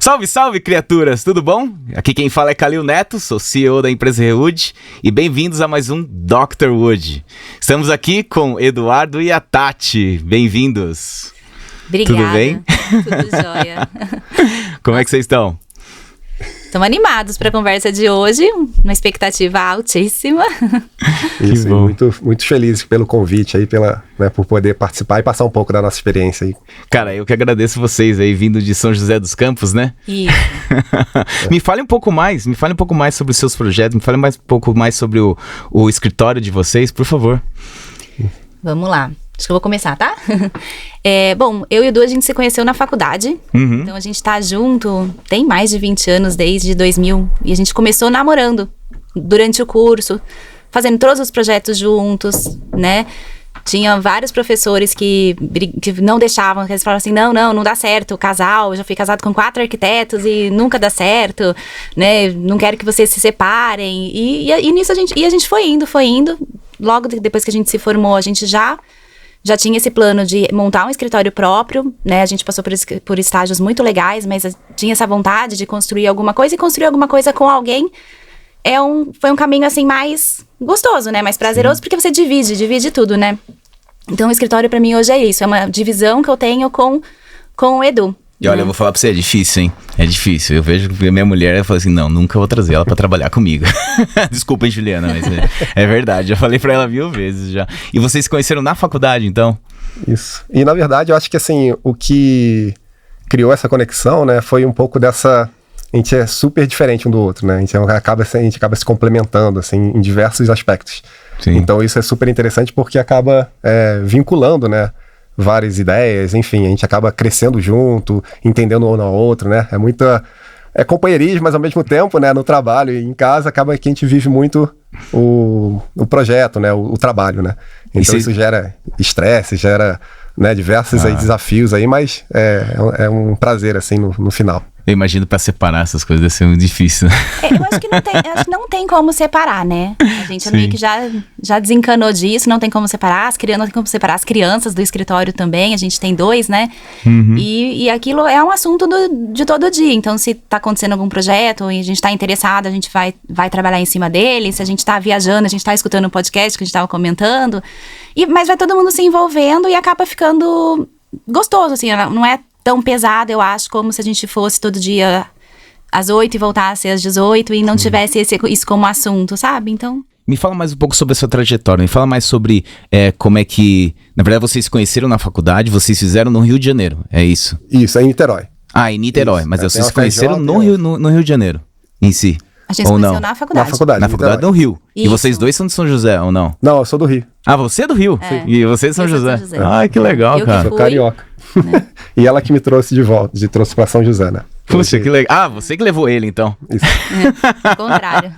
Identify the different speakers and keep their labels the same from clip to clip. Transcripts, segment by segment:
Speaker 1: Salve, salve, criaturas! Tudo bom? Aqui quem fala é Calil Neto, sou CEO da empresa Rewood e bem-vindos a mais um Dr. Wood. Estamos aqui com Eduardo e a Tati. Bem-vindos.
Speaker 2: Obrigada.
Speaker 1: Tudo bem?
Speaker 2: Tudo jóia.
Speaker 1: Como é que vocês estão?
Speaker 2: Estamos animados para a conversa de hoje, uma expectativa altíssima.
Speaker 3: Isso, muito feliz pelo convite aí, por poder participar e passar um pouco da nossa experiência aí.
Speaker 1: Cara, eu que agradeço vocês aí, vindo de São José dos Campos, né?
Speaker 2: Isso.
Speaker 1: Me fale um pouco mais sobre os seus projetos, me fale um pouco mais sobre o escritório de vocês, por favor.
Speaker 2: Vamos lá. Acho que eu vou começar, tá? Bom, eu e o Edu, a gente se conheceu na faculdade.
Speaker 1: Uhum.
Speaker 2: Então, a gente tá junto, tem mais de 20 anos, desde 2000. E a gente começou namorando durante o curso, fazendo todos os projetos juntos, né? Tinha vários professores que não deixavam, que eles falavam assim, não dá certo, o casal, eu já fui casado com 4 arquitetos e nunca dá certo, né? Não quero que vocês se separem. E nisso a gente foi indo. Logo depois que a gente se formou, a gente já tinha esse plano de montar um escritório próprio, né? A gente passou por estágios muito legais, mas tinha essa vontade de construir alguma coisa, e construir alguma coisa com alguém foi um caminho, assim, mais gostoso, né? Mais prazeroso, sim, porque você divide tudo, né? Então, o escritório pra mim hoje é isso, é uma divisão que eu tenho com o Edu.
Speaker 1: E olha, eu vou falar pra você, é difícil, hein? É difícil. Eu vejo que a minha mulher, eu falo assim, não, nunca vou trazer ela pra trabalhar comigo. Desculpa, hein, Juliana, mas é verdade. Já falei pra ela 1000 vezes já. E vocês se conheceram na faculdade, então?
Speaker 3: Isso. E, na verdade, eu acho que, assim, o que criou essa conexão, né, foi um pouco dessa... A gente é super diferente um do outro, né? A gente acaba se complementando, assim, em diversos aspectos.
Speaker 1: Sim. Então,
Speaker 3: isso é super interessante porque acaba vinculando, né, várias ideias, enfim, a gente acaba crescendo junto, entendendo um ao outro, né? É companheirismo, mas ao mesmo tempo, né, no trabalho e em casa, acaba que a gente vive muito o projeto, né, o trabalho, né? Então isso gera estresse, gera, né, diversos aí, desafios aí, mas é um prazer, assim, no final.
Speaker 1: Eu imagino pra separar essas coisas deve ser muito difícil, né?
Speaker 2: Eu acho que não tem como separar, né? A gente meio que já desencanou disso, não tem como separar. Não tem como separar as crianças do escritório também, a gente tem 2, né?
Speaker 1: Uhum.
Speaker 2: E aquilo é um assunto de todo dia. Então, se tá acontecendo algum projeto e a gente tá interessado, a gente vai trabalhar em cima dele. Se a gente tá viajando, a gente tá escutando um podcast que a gente tava comentando. Mas vai todo mundo se envolvendo e acaba ficando gostoso, assim, não é tão pesado, eu acho, como se a gente fosse todo dia às 8 e voltasse às 18 e não tivesse isso como assunto, sabe? Então...
Speaker 1: Me fala mais um pouco sobre a sua trajetória, me fala mais sobre como é que... Na verdade, vocês se conheceram na faculdade, vocês fizeram no Rio de Janeiro, é isso?
Speaker 3: Isso, é em Niterói.
Speaker 1: Ah, em Niterói,
Speaker 3: isso,
Speaker 1: mas vocês se conheceram no Rio de Janeiro, em si?
Speaker 2: A gente se conheceu na faculdade.
Speaker 1: Na faculdade no Rio.
Speaker 2: Isso.
Speaker 1: E vocês 2 são de São José, ou não?
Speaker 3: Não, eu sou do Rio.
Speaker 1: Ah, você é do Rio?
Speaker 2: É.
Speaker 1: E você é de São José. Ai, que legal,
Speaker 2: eu
Speaker 1: cara.
Speaker 3: Sou carioca. Né? E ela que me trouxe de volta, trouxe pra São José, né?
Speaker 1: Puxa, que legal. Ah, você que levou ele, então.
Speaker 3: Isso.
Speaker 2: Ao contrário.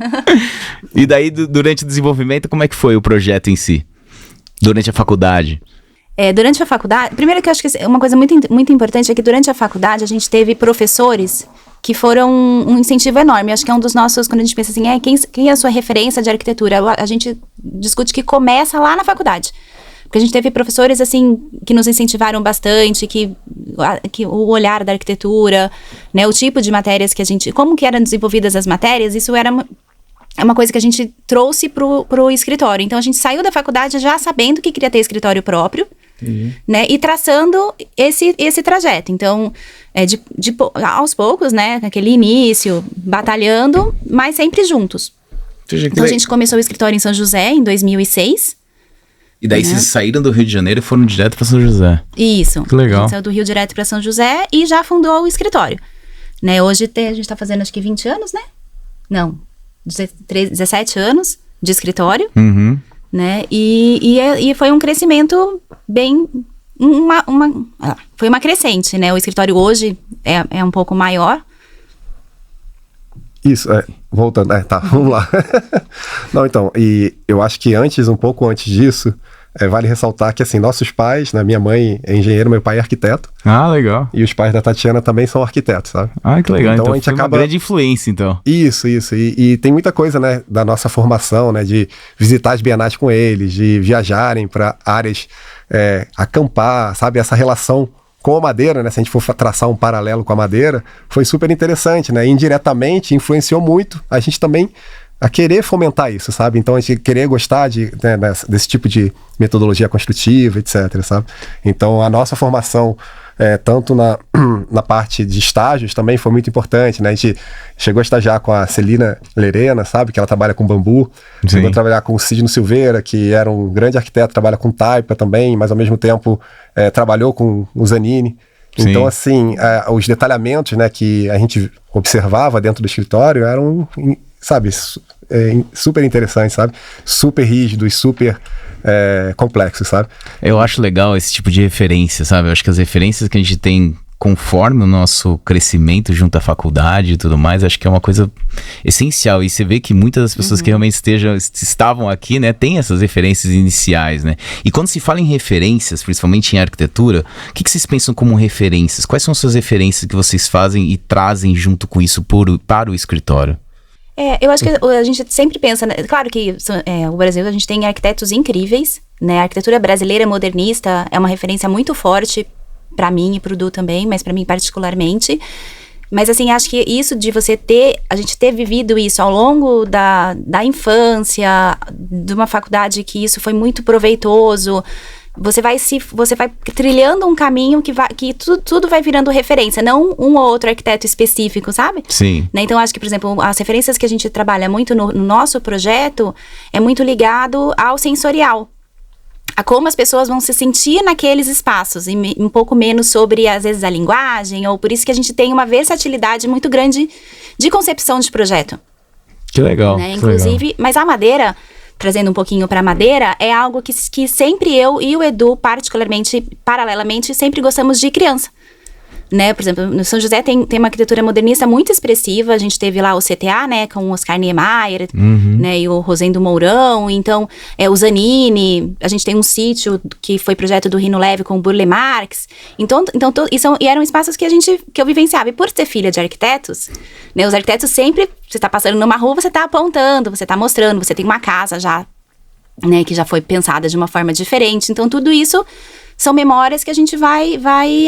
Speaker 1: E daí, durante o desenvolvimento, como é que foi o projeto em si? Durante a faculdade?
Speaker 2: Durante a faculdade... Primeiro que eu acho que uma coisa muito, muito importante é que durante a faculdade a gente teve professores que foram um incentivo enorme. Acho que é um dos nossos, quando a gente pensa assim, quem é a sua referência de arquitetura? A gente discute que começa lá na faculdade. Porque a gente teve professores, assim, que nos incentivaram bastante, que o olhar da arquitetura, né, o tipo de matérias que como que eram desenvolvidas as matérias, isso era uma coisa que a gente trouxe pro escritório. Então, a gente saiu da faculdade já sabendo que queria ter escritório próprio, né, e traçando esse trajeto. Então, aos poucos, né, naquele início, batalhando, mas sempre juntos. Então, a gente começou o escritório em São José, em 2006.
Speaker 1: E daí vocês saíram do Rio de Janeiro e foram direto pra São José.
Speaker 2: Isso.
Speaker 1: Que legal.
Speaker 2: A gente saiu do Rio direto pra São José e já fundou o escritório. Né, hoje a gente tá fazendo acho que 20 anos, né? Não, 17 anos de escritório.
Speaker 1: Uhum.
Speaker 2: Né? E foi um crescimento bem... foi uma crescente, né? O escritório hoje é um pouco maior.
Speaker 3: Isso, voltando, vamos lá. Não, então, e eu acho que um pouco antes disso, vale ressaltar que, assim, nossos pais, né, minha mãe é engenheiro, meu pai é arquiteto.
Speaker 1: Ah, legal.
Speaker 3: E os pais da Tatiana também são arquitetos, sabe?
Speaker 1: Ah, que legal. Então
Speaker 3: a gente
Speaker 1: foi
Speaker 3: acaba...
Speaker 1: uma grande influência, então.
Speaker 3: Isso. E tem muita coisa, né, da nossa formação, né, de visitar as bienais com eles, de viajarem para áreas, acampar, sabe? Essa relação com a madeira, né? Se a gente for traçar um paralelo com a madeira, foi super interessante, né? Indiretamente influenciou muito a gente também a querer fomentar isso, sabe? Então a gente querer gostar né, desse tipo de metodologia construtiva, etc, sabe? Então a nossa formação, tanto na parte de estágios também foi muito importante, né? A gente chegou a estagiar com a Celina Lerena, sabe? Que ela trabalha com bambu.
Speaker 1: Sim.
Speaker 3: Chegou a trabalhar com o Sidney Silveira, que era um grande arquiteto, trabalha com taipa também, mas ao mesmo tempo trabalhou com o Zanini.
Speaker 1: Sim.
Speaker 3: Então, assim, os detalhamentos, né, que a gente observava dentro do escritório eram, sabe, super interessantes, sabe? Super rígidos, super complexos, sabe?
Speaker 1: Eu acho legal esse tipo de referência, sabe? Eu acho que as referências que a gente tem conforme o nosso crescimento junto à faculdade e tudo mais, acho que é uma coisa essencial. E você vê que muitas das pessoas que realmente estavam aqui, né, têm essas referências iniciais, né? E quando se fala em referências, principalmente em arquitetura, o que vocês pensam como referências? Quais são as suas referências que vocês fazem e trazem junto com isso para o escritório?
Speaker 2: Eu acho que a gente sempre pensa, né? Claro que o Brasil, a gente tem arquitetos incríveis, né? A arquitetura brasileira modernista é uma referência muito forte para mim e pro Du também, mas para mim particularmente. Mas assim, acho que isso de a gente ter vivido isso ao longo da infância, de uma faculdade, que isso foi muito proveitoso. Você vai trilhando um caminho que tudo vai virando referência, não um ou outro arquiteto específico, sabe?
Speaker 1: Sim.
Speaker 2: Né? Então, acho que, por exemplo, as referências que a gente trabalha muito no nosso projeto é muito ligado ao sensorial, a como as pessoas vão se sentir naqueles espaços, e um pouco menos sobre, às vezes, a linguagem, ou por isso que a gente tem uma versatilidade muito grande de concepção de projeto.
Speaker 1: Que legal.
Speaker 2: Né? Inclusive, mas a madeira, trazendo um pouquinho para a madeira, é algo que sempre eu e o Edu, paralelamente, sempre gostamos de criança. Né? Por exemplo, no São José tem uma arquitetura modernista muito expressiva. A gente teve lá o CTA, né, com o Oscar Niemeyer, né, e o Rosendo Mourão. Então, o Zanini. A gente tem um sítio que foi projeto do Rino Leve com o Burle Marx. Então e eram espaços que eu vivenciava. E por ser filha de arquitetos, né, os arquitetos sempre, você está passando numa rua, você está apontando, você está mostrando, você tem uma casa já, né, que já foi pensada de uma forma diferente. Então, tudo isso são memórias que a gente vai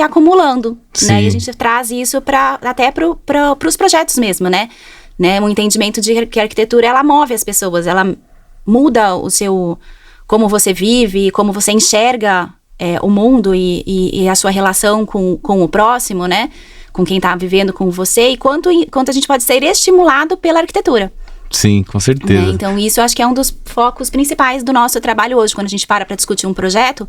Speaker 2: acumulando, né? E a gente traz isso até para os projetos mesmo, né? Um entendimento de que a arquitetura, ela move as pessoas, ela muda como você vive, como você enxerga o mundo e a sua relação com o próximo, né? Com quem está vivendo com você, e quanto a gente pode ser estimulado pela arquitetura.
Speaker 1: Sim, com certeza.
Speaker 2: Né? Então, isso eu acho que é um dos focos principais do nosso trabalho hoje. Quando a gente para discutir um projeto,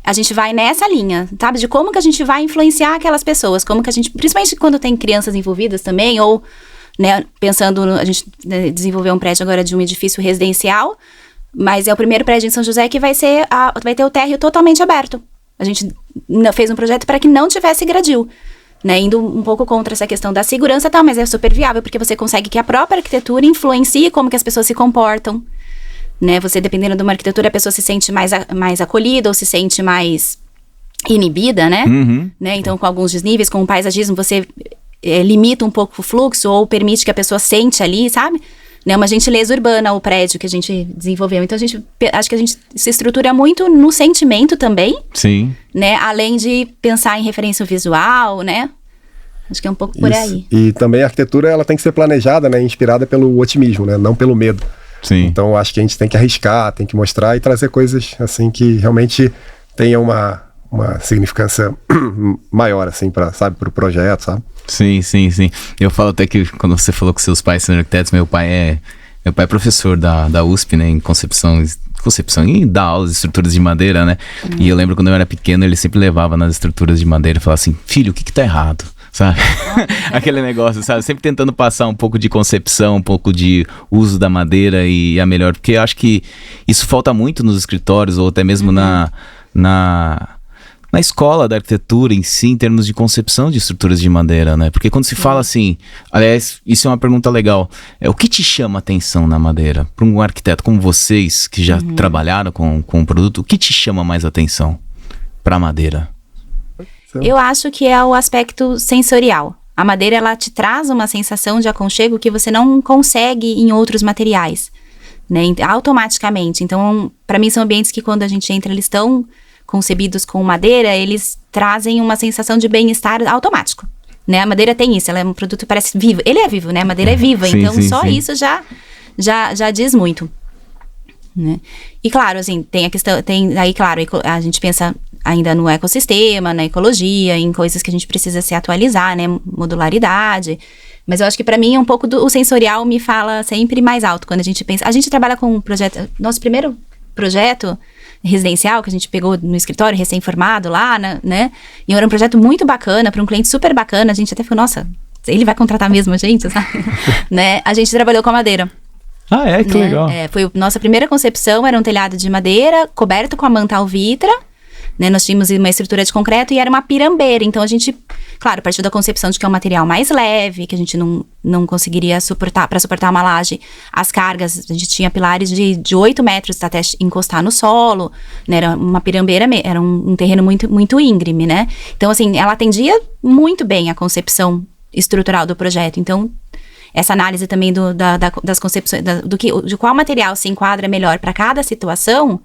Speaker 2: a gente vai nessa linha, sabe? De como que a gente vai influenciar aquelas pessoas, como que a gente, principalmente quando tem crianças envolvidas também, ou, né, pensando, a gente desenvolveu um prédio agora de um edifício residencial, mas é o primeiro prédio em São José que vai ter o térreo totalmente aberto. A gente fez um projeto para que não tivesse gradil. Né, indo um pouco contra essa questão da segurança e tal, mas é super viável, porque você consegue que a própria arquitetura influencie como que as pessoas se comportam, né? Você, dependendo de uma arquitetura, a pessoa se sente mais acolhida ou se sente mais inibida, né? Né? Então, com alguns desníveis, com o paisagismo, você limita um pouco o fluxo ou permite que a pessoa sente ali, sabe? Né? Uma gentileza urbana, o prédio que a gente desenvolveu. Então, acho que a gente se estrutura muito no sentimento também.
Speaker 1: Sim.
Speaker 2: Né? Além de pensar em referência visual, né? Acho que é um pouco por aí.
Speaker 3: E também a arquitetura, ela tem que ser planejada, né? Inspirada pelo otimismo, né? Não pelo medo.
Speaker 1: Sim.
Speaker 3: Então, acho que a gente tem que arriscar, tem que mostrar e trazer coisas, assim, que realmente tenham uma significância maior, assim, para o projeto, sabe?
Speaker 1: Sim. Eu falo até que quando você falou que seus pais são arquitetos, meu pai é professor da USP, né, em concepção e dá aulas de estruturas de madeira, né? E eu lembro quando eu era pequeno, ele sempre levava nas estruturas de madeira e falava assim: filho, o que tá errado? Sabe? Aquele negócio, sabe? Sempre tentando passar um pouco de concepção, um pouco de uso da madeira e a melhor, porque eu acho que isso falta muito nos escritórios, ou até mesmo na escola da arquitetura em si, em termos de concepção de estruturas de madeira, né? Porque quando se fala assim, aliás, isso é uma pergunta legal, o que te chama a atenção na madeira? Para um arquiteto como vocês, que já trabalharam com o produto, o que te chama mais atenção para a madeira?
Speaker 2: Eu acho que é o aspecto sensorial. A madeira, ela te traz uma sensação de aconchego que você não consegue em outros materiais, né? Automaticamente. Então, para mim, são ambientes que quando a gente entra, eles estão concebidos com madeira, eles trazem uma sensação de bem-estar automático, né? A madeira tem isso, ela é um produto que parece vivo. Ele é vivo, né? A madeira é viva,
Speaker 1: Sim,
Speaker 2: então
Speaker 1: sim,
Speaker 2: só
Speaker 1: sim.
Speaker 2: isso já diz muito, né? E claro, assim, tem a questão, aí claro, a gente pensa ainda no ecossistema, na ecologia, em coisas que a gente precisa se atualizar, né? Modularidade. Mas eu acho que pra mim um pouco o sensorial me fala sempre mais alto quando a gente pensa. A gente trabalha com um projeto, nosso primeiro projeto residencial que a gente pegou no escritório recém-formado lá, né? E era um projeto muito bacana, para um cliente super bacana. A gente até falou, nossa, ele vai contratar mesmo a gente, sabe? Né? A gente trabalhou com a madeira.
Speaker 1: Ah, é? Que legal.
Speaker 2: Foi nossa primeira concepção, era um telhado de madeira, coberto com a manta alvitra, né? Nós tínhamos uma estrutura de concreto e era uma pirambeira. Então a gente, claro, partiu da concepção de que é um material mais leve, que a gente não conseguiria suportar, para suportar uma laje, as cargas, a gente tinha pilares de 8 metros até encostar no solo, né? Era uma pirambeira, era um terreno muito, muito íngreme, né? Então, assim, ela atendia muito bem a concepção estrutural do projeto. Então, essa análise também das concepções, de qual material se enquadra melhor para cada situação,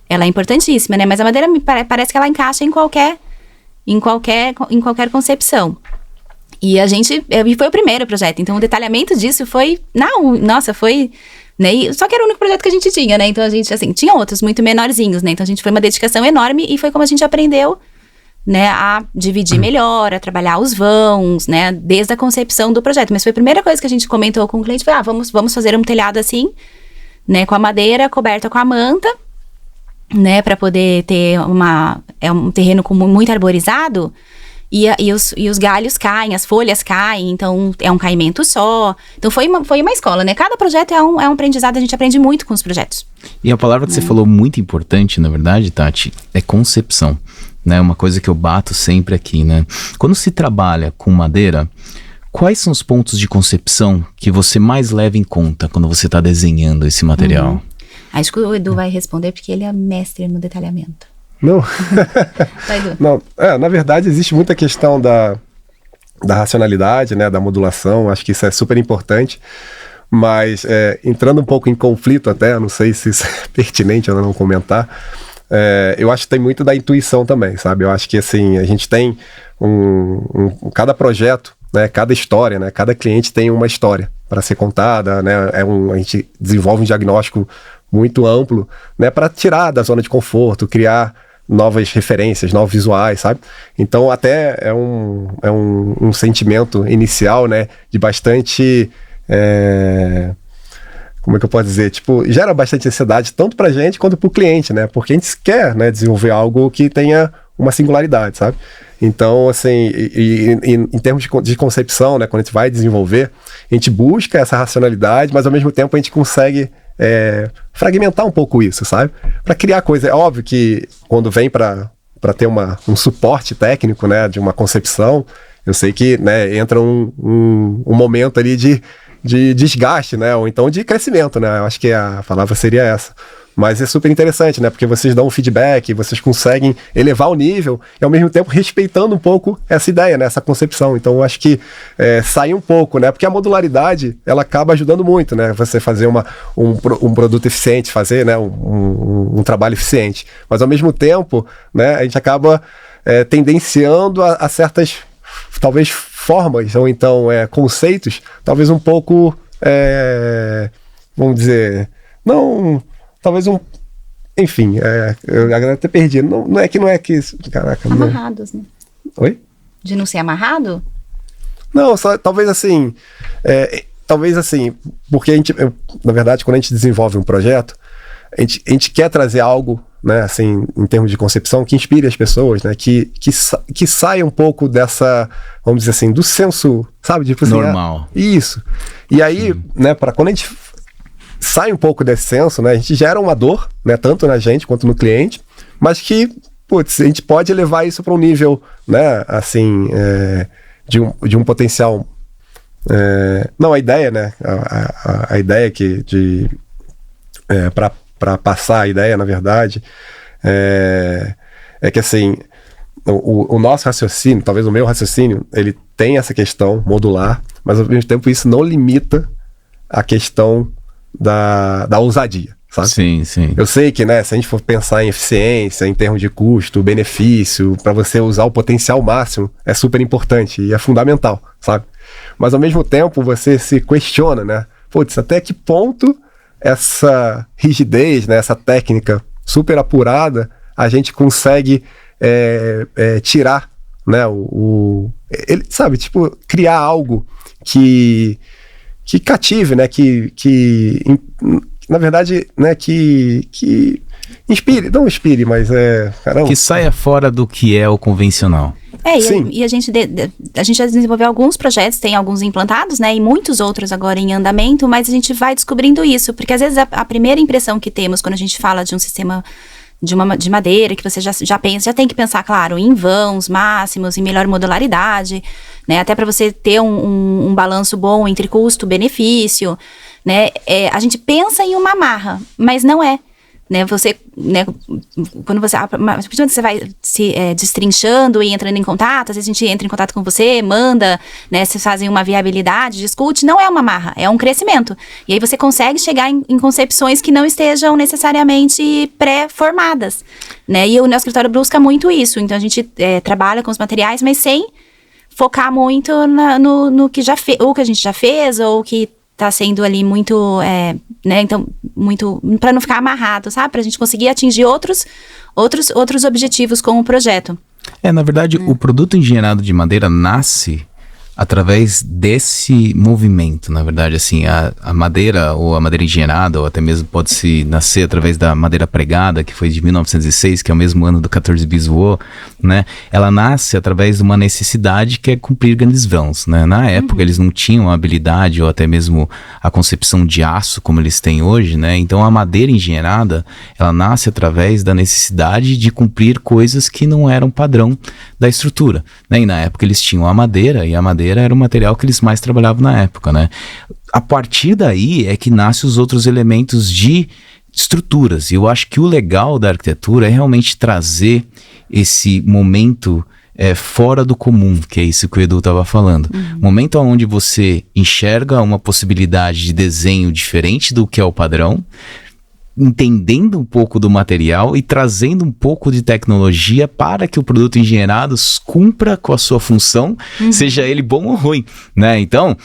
Speaker 2: ela é importantíssima, né? Mas a madeira parece que ela encaixa em qualquer concepção. E foi o primeiro projeto, então o detalhamento disso foi, né? Só que era o único projeto que a gente tinha, né? Então a gente, assim, tinha outros muito menorzinhos, né? Então a gente foi uma dedicação enorme e foi como a gente aprendeu, né, a dividir melhor, a trabalhar os vãos, né, desde a concepção do projeto. Mas foi a primeira coisa que a gente comentou com o cliente, foi, vamos fazer um telhado assim, né, com a madeira coberta com a manta, né, para poder ter um terreno muito arborizado, e os galhos caem, as folhas caem, então é um caimento só. Então foi uma escola, né, cada projeto é um aprendizado, a gente aprende muito com os projetos.
Speaker 1: E a palavra que você falou muito importante, na verdade, Tati, é concepção. Né, uma coisa que eu bato sempre aqui, né? Quando se trabalha com madeira, quais são os pontos de concepção que você mais leva em conta quando você está desenhando esse material?
Speaker 2: Acho que o Edu vai responder porque ele é mestre no detalhamento.
Speaker 3: Não.
Speaker 2: Vai, Edu.
Speaker 3: Não, na verdade existe muita questão da racionalidade, né, da modulação, acho que isso é super importante, mas entrando um pouco em conflito até, não sei se isso é pertinente ou não comentar, eu acho que tem muito da intuição também, sabe? Eu acho que assim, a gente tem cada projeto, né, cada história, né, cada cliente tem uma história para ser contada, né, a gente desenvolve um diagnóstico muito amplo, né, para tirar da zona de conforto, criar novas referências, novos visuais, sabe? Então até é um sentimento inicial, né, de bastante... como é que eu posso dizer? Tipo, gera bastante ansiedade tanto pra gente quanto pro cliente, né? Porque a gente quer, né, desenvolver algo que tenha uma singularidade, sabe? Então, assim, em termos de concepção, né, quando a gente vai desenvolver, a gente busca essa racionalidade, mas ao mesmo tempo a gente consegue fragmentar um pouco isso, sabe? Para criar coisa. É óbvio que quando vem para ter um suporte técnico, né, de uma concepção, eu sei que, né, entra um momento ali de desgaste, né, ou então de crescimento, né, eu acho que a palavra seria essa. Mas é super interessante, né, porque vocês dão um feedback, vocês conseguem elevar o nível e ao mesmo tempo respeitando um pouco essa ideia, né, essa concepção. Então eu acho que sair um pouco, né, porque a modularidade, ela acaba ajudando muito, né, você fazer um produto eficiente, fazer, né, um trabalho eficiente. Mas ao mesmo tempo, né, a gente acaba tendenciando a certas, talvez, formas, ou então conceitos, talvez um pouco, vamos dizer, não... Talvez enfim, eu agora até perdi. Não é que... Caraca,
Speaker 2: amarrados, né?
Speaker 3: Oi?
Speaker 2: De não ser amarrado?
Speaker 3: Não, só, talvez assim, porque a gente, na verdade, quando a gente desenvolve um projeto, a gente quer trazer algo, né, assim, em termos de concepção, que inspire as pessoas, né, que saia um pouco dessa, vamos dizer assim, do senso, sabe? Tipo, assim,
Speaker 1: normal.
Speaker 3: Isso. E aí, né, quando a gente sai um pouco desse senso, né, a gente gera uma dor, né, tanto na gente quanto no cliente, mas que, putz, a gente pode levar isso para um nível, né, assim, de um potencial... não, a ideia, né, a ideia para passar a ideia, na verdade, é que, assim, o nosso raciocínio, talvez o meu raciocínio, ele tem essa questão modular, mas ao mesmo tempo isso não limita a questão da ousadia, sabe?
Speaker 1: Sim, sim.
Speaker 3: Eu sei que, né, se a gente for pensar em eficiência, em termos de custo, benefício, para você usar o potencial máximo, é super importante e é fundamental, sabe? Mas ao mesmo tempo você se questiona, né? Putz, até que ponto essa rigidez, né, essa técnica super apurada, a gente consegue tirar, né, ele, sabe, tipo, criar algo que cative, né, na verdade, né, que inspire, não inspire, mas caramba.
Speaker 1: Que saia fora do que é o convencional.
Speaker 2: E a gente já desenvolveu alguns projetos, tem alguns implantados, né, e muitos outros agora em andamento, mas a gente vai descobrindo isso, porque às vezes a primeira impressão que temos quando a gente fala de um sistema de madeira, que você já pensa, já tem que pensar, claro, em vãos máximos, em melhor modularidade, né, até para você ter um balanço bom entre custo-benefício, né, a gente pensa em uma amarra, mas não é. Né, você, né, quando você vai se destrinchando e entrando em contato, às vezes a gente entra em contato com você, manda, né, vocês fazem uma viabilidade, discute, não é uma amarra, é um crescimento. E aí você consegue chegar em concepções que não estejam necessariamente pré-formadas, né, e o nosso escritório busca muito isso, então a gente trabalha com os materiais, mas sem focar muito no que ou que a gente já fez, ou que tá sendo ali muito, né, então, muito, para não ficar amarrado, sabe? Pra gente conseguir atingir outros objetivos com o projeto.
Speaker 1: Na verdade, o produto engenheirado de madeira nasce através desse movimento, na verdade, assim, a madeira, ou a madeira engenheirada, ou até mesmo pode-se nascer através da madeira pregada, que foi de 1906, que é o mesmo ano do 14 bis voou, né? Ela nasce através de uma necessidade que é cumprir grandes vãos, né? Na época, eles não tinham a habilidade, ou até mesmo a concepção de aço como eles têm hoje, né? Então, a madeira engenheirada, ela nasce através da necessidade de cumprir coisas que não eram padrão da estrutura, né? E na época, eles tinham a madeira, e a madeira era o material que eles mais trabalhavam na época, né? A partir daí é que nascem os outros elementos de estruturas. E eu acho que o legal da arquitetura é realmente trazer esse momento fora do comum, que é isso que o Edu estava falando. Momento onde você enxerga uma possibilidade de desenho diferente do que é o padrão, entendendo um pouco do material e trazendo um pouco de tecnologia para que o produto engenheirado cumpra com a sua função, seja ele bom ou ruim, né? Então,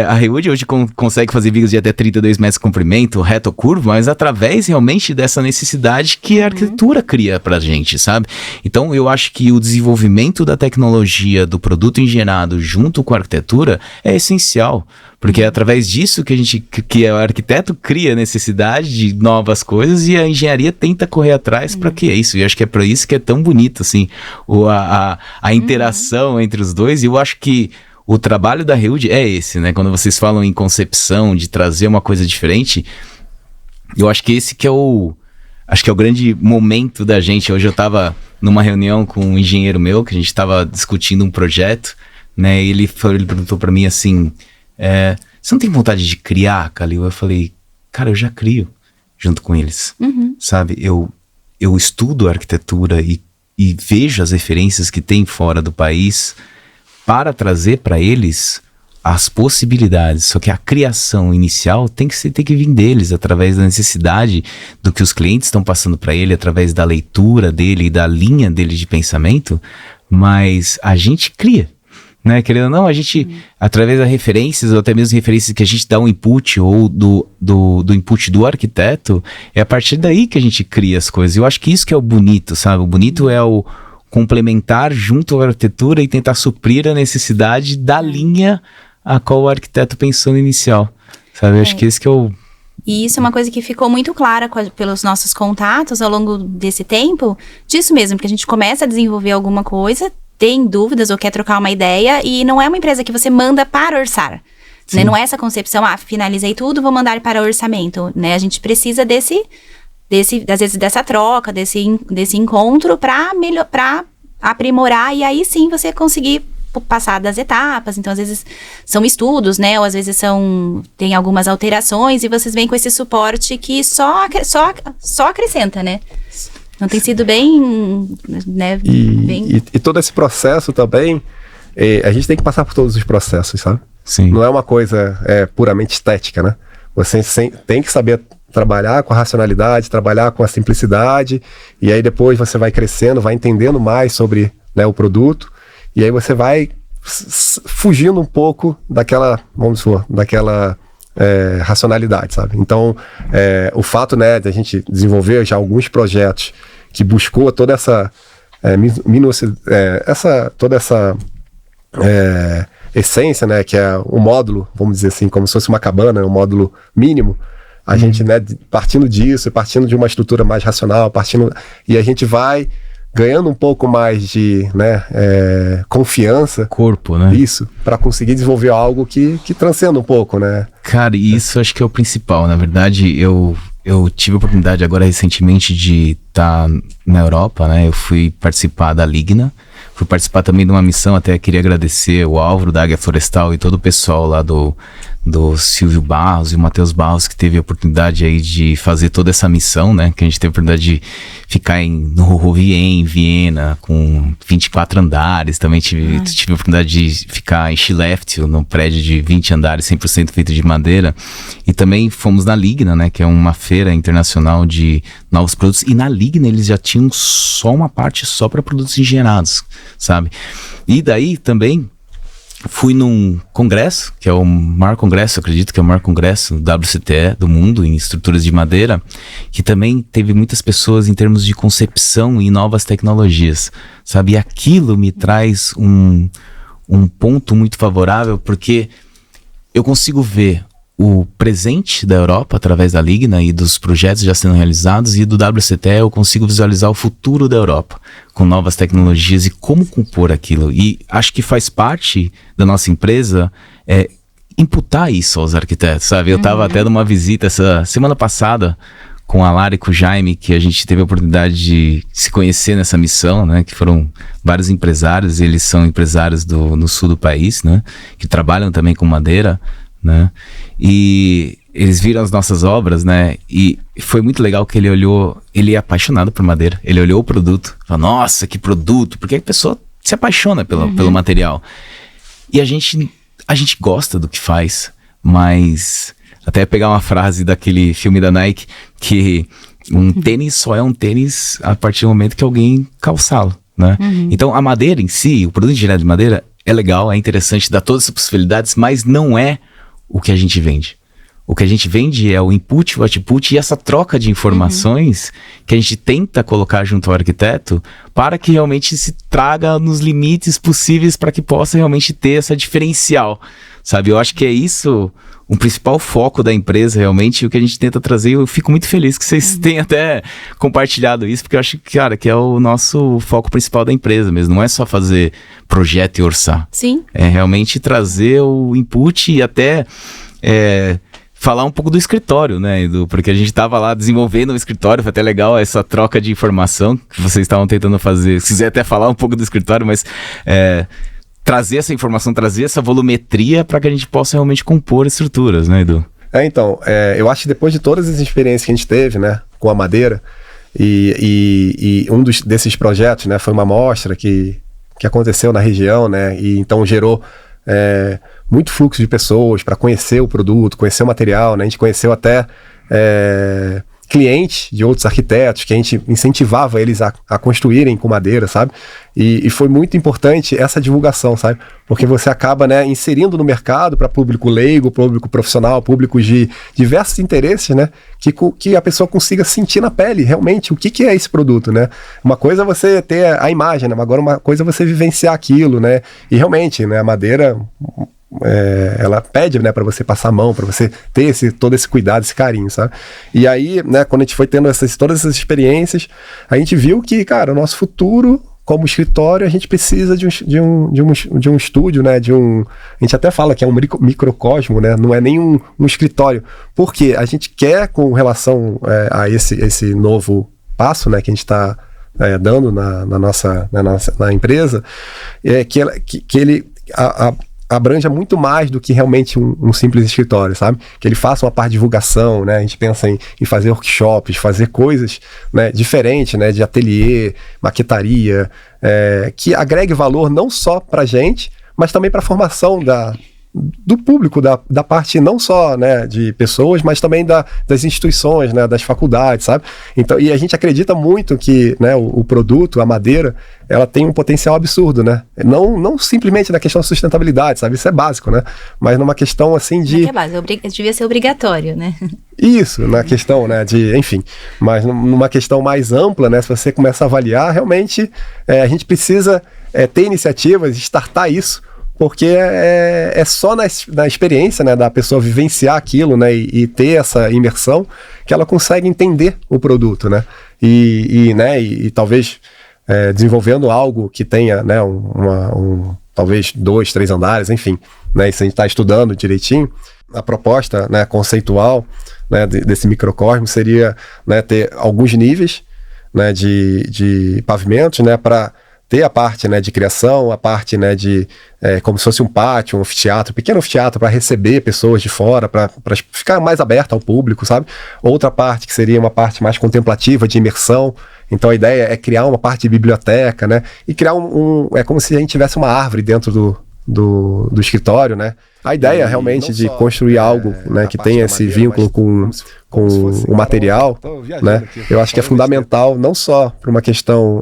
Speaker 1: a Rewood hoje consegue fazer vigas de até 32 metros de comprimento, reto ou curvo, mas através realmente dessa necessidade que a arquitetura cria pra gente, sabe? Então, eu acho que o desenvolvimento da tecnologia do produto engenheirado junto com a arquitetura é essencial. Porque é através disso que o arquiteto cria necessidade de novas coisas e a engenharia tenta correr atrás para que é isso. E eu acho que é para isso que é tão bonito, assim, a interação entre os dois. E eu acho que o trabalho da Rewood é esse, né? Quando vocês falam em concepção, de trazer uma coisa diferente, eu acho que esse que é o grande momento da gente. Hoje eu estava numa reunião com um engenheiro meu, que a gente estava discutindo um projeto, né? E ele perguntou para mim assim... você não tem vontade de criar, Kalil? Eu falei, cara, eu já crio junto com eles, sabe? Eu estudo arquitetura e vejo as referências que tem fora do país para trazer para eles as possibilidades. Só que a criação inicial tem que vir deles, através da necessidade do que os clientes estão passando para ele, através da leitura dele e da linha dele de pensamento, mas a gente cria. Né? Querendo ou não, a gente, através das referências, ou até mesmo referências que a gente dá um input, ou do input do arquiteto, é a partir daí que a gente cria as coisas. Eu acho que isso que é o bonito, sabe? O bonito é o complementar junto à arquitetura e tentar suprir a necessidade da linha a qual o arquiteto pensou no inicial, sabe? Eu acho que esse que é o...
Speaker 2: E isso é uma coisa que ficou muito clara pelos nossos contatos ao longo desse tempo, disso mesmo, porque a gente começa a desenvolver alguma coisa, tem dúvidas ou quer trocar uma ideia, e não é uma empresa que você manda para orçar, né? Não é essa concepção, finalizei tudo, vou mandar para orçamento, né? A gente precisa às vezes dessa troca, desse encontro para aprimorar, e aí sim você conseguir passar das etapas. Então, às vezes são estudos, né? Ou às vezes tem algumas alterações, e vocês vêm com esse suporte que só acrescenta, né? Então tem sido bem, né?
Speaker 3: E todo esse processo também, a gente tem que passar por todos os processos, sabe?
Speaker 1: Sim.
Speaker 3: Não é uma coisa puramente estética, né? Você tem que saber trabalhar com a racionalidade, trabalhar com a simplicidade, e aí depois você vai crescendo, vai entendendo mais sobre, né, o produto, e aí você vai fugindo um pouco daquela, vamos supor, daquela racionalidade, sabe? Então, o fato, né, de a gente desenvolver já alguns projetos que buscou toda essa toda essa essência, né, que é um módulo, vamos dizer assim, como se fosse uma cabana, um módulo mínimo, a gente, né, partindo disso, partindo de uma estrutura mais racional, e a gente vai ganhando um pouco mais de, né, confiança.
Speaker 1: Corpo, né?
Speaker 3: Isso, para conseguir desenvolver algo que transcenda um pouco, né?
Speaker 1: Cara, e isso acho que é o principal. Na verdade, eu tive a oportunidade agora recentemente de estar na Europa, né? Eu fui participar da Ligna, fui participar também de uma missão, até queria agradecer o Álvaro da Águia Florestal e todo o pessoal lá do Silvio Barros e o Matheus Barros, que teve a oportunidade aí de fazer toda essa missão, né? Que a gente teve a oportunidade de ficar no Horovien, em Viena, com 24 andares. Também tive a oportunidade de ficar em Skellefteå, num prédio de 20 andares, 100% feito de madeira. E também fomos na Ligna, né? Que é uma feira internacional de novos produtos. E na Ligna eles já tinham só uma parte só para produtos engenhados, sabe? E daí também fui num congresso, que é o maior congresso, eu acredito que é o maior congresso WCTE do mundo em estruturas de madeira, que também teve muitas pessoas em termos de concepção e novas tecnologias, sabe? E aquilo me traz um ponto muito favorável, porque eu consigo ver o presente da Europa através da Ligna e dos projetos já sendo realizados, e do WCTE eu consigo visualizar o futuro da Europa com novas tecnologias e como compor aquilo. E acho que faz parte da nossa empresa imputar isso aos arquitetos, sabe? Eu estava até numa visita essa semana passada com a Lara e com o Jaime, que a gente teve a oportunidade de se conhecer nessa missão, né? Que foram vários empresários, eles são empresários no sul do país, né? Que trabalham também com madeira, né? E eles viram as nossas obras, né? E foi muito legal que ele é apaixonado por madeira. Ele olhou o produto, falou, nossa, que produto! Porque a pessoa se apaixona pelo material. E a gente gosta do que faz, mas até pegar uma frase daquele filme da Nike, que um tênis só é um tênis a partir do momento que alguém calçá-lo, né? Então a madeira em si, o produto engenheiro de madeira é legal, é interessante, dá todas as possibilidades, mas não é o que a gente vende. O que a gente vende é o input, o output e essa troca de informações que a gente tenta colocar junto ao arquiteto para que realmente se traga nos limites possíveis para que possa realmente ter essa diferencial, sabe? Eu acho que é isso o principal foco da empresa realmente, o que a gente tenta trazer. Eu fico muito feliz que vocês tenham até compartilhado isso, porque eu acho, cara, que é o nosso foco principal da empresa mesmo. Não é só fazer projeto e orçar.
Speaker 2: Sim.
Speaker 1: É realmente trazer o input e até falar um pouco do escritório, né, Edu? Porque a gente estava lá desenvolvendo o escritório, foi até legal essa troca de informação que vocês estavam tentando fazer. Se quiser até falar um pouco do escritório, mas trazer essa informação, trazer essa volumetria para que a gente possa realmente compor estruturas, né, Edu?
Speaker 3: Então, eu acho que depois de todas as experiências que a gente teve, né, com a madeira, e um desses projetos, né, foi uma amostra que aconteceu na região, né, e então gerou muito fluxo de pessoas para conhecer o produto, conhecer o material, né, a gente conheceu até clientes de outros arquitetos, que a gente incentivava eles a construírem com madeira, sabe? E foi muito importante essa divulgação, sabe? Porque você acaba, né, inserindo no mercado para público leigo, público profissional, públicos de diversos interesses, né? Que a pessoa consiga sentir na pele realmente o que é esse produto, né? Uma coisa é você ter a imagem, né? Agora uma coisa é você vivenciar aquilo, né? E realmente, né, a madeira ela pede, né, para você passar a mão, para você ter todo esse cuidado, esse carinho, sabe? E aí, né, quando a gente foi tendo todas essas experiências, a gente viu que, cara, o nosso futuro como escritório, a gente precisa de um estúdio, né, a gente até fala que é um microcosmo, né, não é nem um escritório, porque a gente quer, com relação a esse novo passo, né, que a gente está dando na empresa, que ele abranja muito mais do que realmente um simples escritório, sabe? Que ele faça uma parte de divulgação, né? A gente pensa em fazer workshops, fazer coisas, né, diferentes, né? De ateliê, maquetaria, que agregue valor não só pra gente, mas também para a formação do público, da parte não só, né, de pessoas, mas também das instituições, né, das faculdades, sabe? Então, e a gente acredita muito que, né, o produto, a madeira, ela tem um potencial absurdo, né? Não simplesmente na questão da sustentabilidade, sabe? Isso é básico, né? Mas numa questão assim de...
Speaker 2: Não é que é base, devia ser obrigatório, né?
Speaker 3: Isso, na questão, né, enfim, mas numa questão mais ampla, né, se você começa a avaliar, realmente a gente precisa ter iniciativas, startar isso, porque é só na experiência, né, da pessoa vivenciar aquilo, né, e ter essa imersão, que ela consegue entender o produto, né, e talvez desenvolvendo algo que tenha, né, talvez 2, 3 andares, enfim, né, isso a gente está estudando direitinho. A proposta, né, conceitual, né, desse microcosmo seria, né, ter alguns níveis, né, de pavimentos, né, para ter a parte, né, de criação, a parte, né, de como se fosse um pátio, um anfiteatro, pequeno anfiteatro para receber pessoas de fora, para ficar mais aberto ao público, sabe? Outra parte que seria uma parte mais contemplativa, de imersão. Então a ideia é criar uma parte de biblioteca, né, e criar é como se a gente tivesse uma árvore dentro do escritório, né? A ideia realmente de construir algo, né, que tenha esse vínculo com o material, né? Eu acho que é fundamental não só para uma questão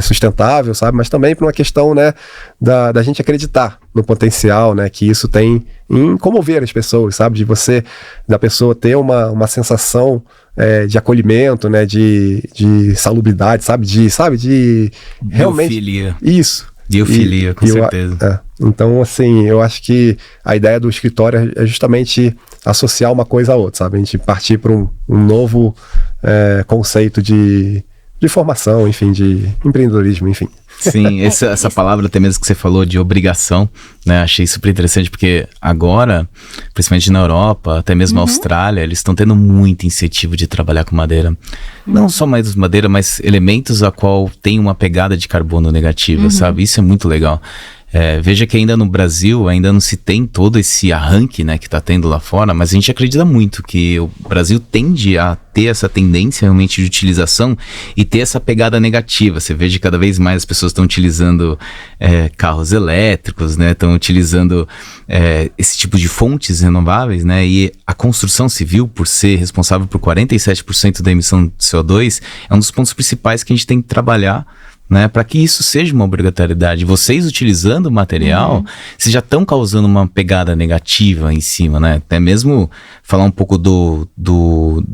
Speaker 3: sustentável, sabe? Mas também para uma questão, né, da gente acreditar no potencial, né, que isso tem em comover as pessoas, sabe? Da pessoa ter uma sensação de acolhimento, né, de salubridade, sabe? De realmente...
Speaker 1: Biofilia.
Speaker 3: Isso.
Speaker 1: Biofilia, com certeza.
Speaker 3: Então, assim, eu acho que a ideia do escritório é justamente associar uma coisa à outra, sabe? A gente partir para um novo conceito de formação, enfim, de empreendedorismo, enfim.
Speaker 1: Sim, essa palavra até mesmo que você falou de obrigação, né? Achei super interessante porque agora, principalmente na Europa, até mesmo na Austrália, eles estão tendo muito incentivo de trabalhar com madeira. Não só mais madeira, mas elementos a qual tem uma pegada de carbono negativa, sabe? Isso é muito legal. Veja que ainda no Brasil, ainda não se tem todo esse arranque, né, que está tendo lá fora, mas a gente acredita muito que o Brasil tende a ter essa tendência realmente de utilização e ter essa pegada negativa. Você veja que cada vez mais as pessoas estão utilizando carros elétricos, né, estão utilizando esse tipo de fontes renováveis, né, e a construção civil, por ser responsável por 47% da emissão de CO2, é um dos pontos principais que a gente tem que trabalhar, né, para que isso seja uma obrigatoriedade. Vocês utilizando o material, vocês já estão causando uma pegada negativa em cima, né? Até mesmo falar um pouco do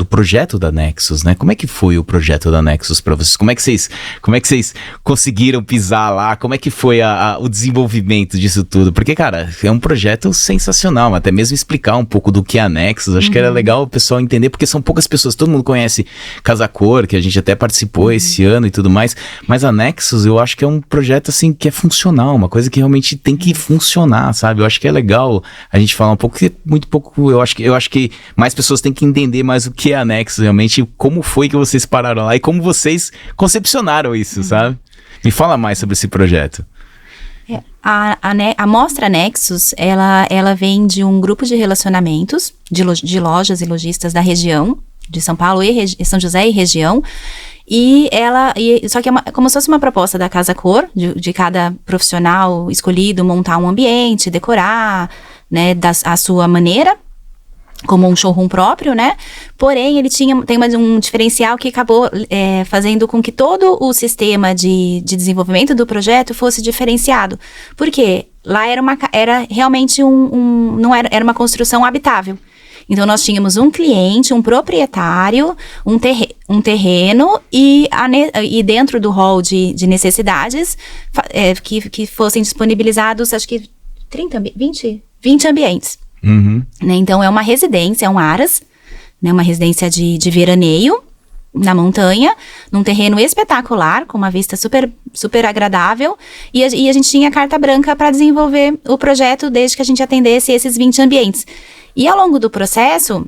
Speaker 1: projeto da Nexus, né? Como é que foi o projeto da Nexus para vocês? Como é que vocês conseguiram pisar lá? Como é que foi o desenvolvimento disso tudo? Porque, cara, é um projeto sensacional, até mesmo explicar um pouco do que é a Nexus. Acho que era legal o pessoal entender, porque são poucas pessoas. Todo mundo conhece Casa Cor, que a gente até participou esse ano e tudo mais, mas a Nexus, eu acho que é um projeto assim que é funcional, uma coisa que realmente tem que funcionar, sabe? Eu acho que é legal a gente falar um pouco, porque muito pouco, eu acho que mais pessoas têm que entender mais o que é a Nexus, realmente, como foi que vocês pararam lá e como vocês concepcionaram isso, sabe? Me fala mais sobre esse projeto.
Speaker 2: A Mostra Nexus, ela vem de um grupo de relacionamentos de lojas e lojistas da região, de São Paulo e São José e região. Só que é como se fosse uma proposta da Casa Cor, de cada profissional escolhido montar um ambiente, decorar, né, a sua maneira, como um showroom próprio, né? Porém, ele tem um diferencial que acabou fazendo com que todo o sistema de desenvolvimento do projeto fosse diferenciado. Porque lá era realmente era uma construção habitável. Então, nós tínhamos um cliente, um proprietário, um terreno e dentro do hall de necessidades que fossem disponibilizados, acho que 20 ambientes. Né? Então, é uma residência, é um aras, né? Uma residência de veraneio na montanha, num terreno espetacular, com uma vista super, super agradável, e a gente tinha carta branca para desenvolver o projeto desde que a gente atendesse esses 20 ambientes. E ao longo do processo,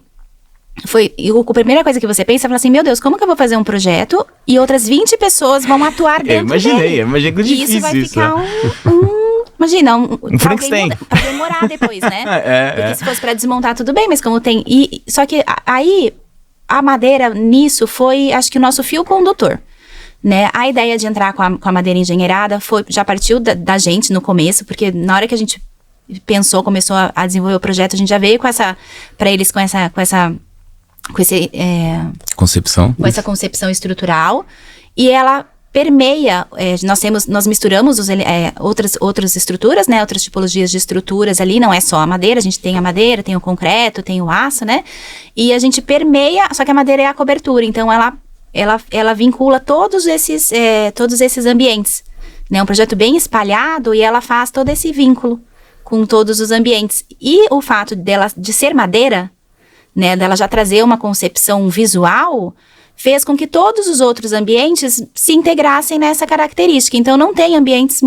Speaker 2: a primeira coisa que você pensa, fala assim, meu Deus, como que eu vou fazer um projeto e outras 20 pessoas vão atuar dentro dele?
Speaker 1: Eu imaginei que difícil
Speaker 2: isso. E isso vai ficar um
Speaker 1: Frankenstein.
Speaker 2: Pra demorar depois, né? Porque se fosse pra desmontar, tudo bem, mas como tem... Só que aí, a madeira nisso foi, acho que o nosso fio condutor. Né? A ideia de entrar com a madeira engenheirada já partiu da gente no começo, porque na hora que a gente pensou, começou a desenvolver o projeto, a gente já veio para eles com essa concepção estrutural, e ela permeia, nós misturamos outras estruturas, né, outras tipologias de estruturas ali, não é só a madeira, a gente tem a madeira, tem o concreto, tem o aço, né, e a gente permeia, só que a madeira é a cobertura, então ela vincula todos esses ambientes, né, um projeto bem espalhado, e ela faz todo esse vínculo com todos os ambientes, e o fato de ser madeira, né, dela já trazer uma concepção visual, fez com que todos os outros ambientes se integrassem nessa característica. Então, não tem ambientes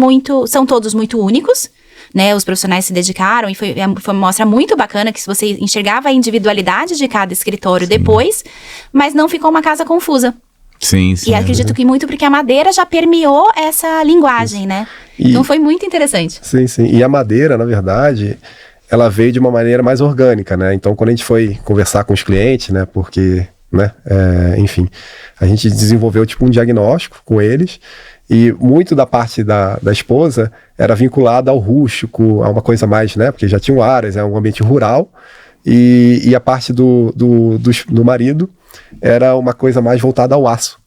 Speaker 2: são todos muito únicos, né? Os profissionais se dedicaram e foi uma mostra muito bacana que você enxergava a individualidade de cada escritório depois, mas não ficou uma casa confusa.
Speaker 1: Sim.
Speaker 2: E acredito que muito porque a madeira já permeou essa linguagem, né? Então, foi muito interessante.
Speaker 3: Sim. E a madeira, na verdade, ela veio de uma maneira mais orgânica, né? Então, quando a gente foi conversar com os clientes, né? Porque... né? Enfim, a gente desenvolveu tipo um diagnóstico com eles, e muito da parte da esposa era vinculada ao rústico, a uma coisa mais, né? Porque já tinham áreas, é um ambiente rural, e a parte do marido era uma coisa mais voltada ao aço.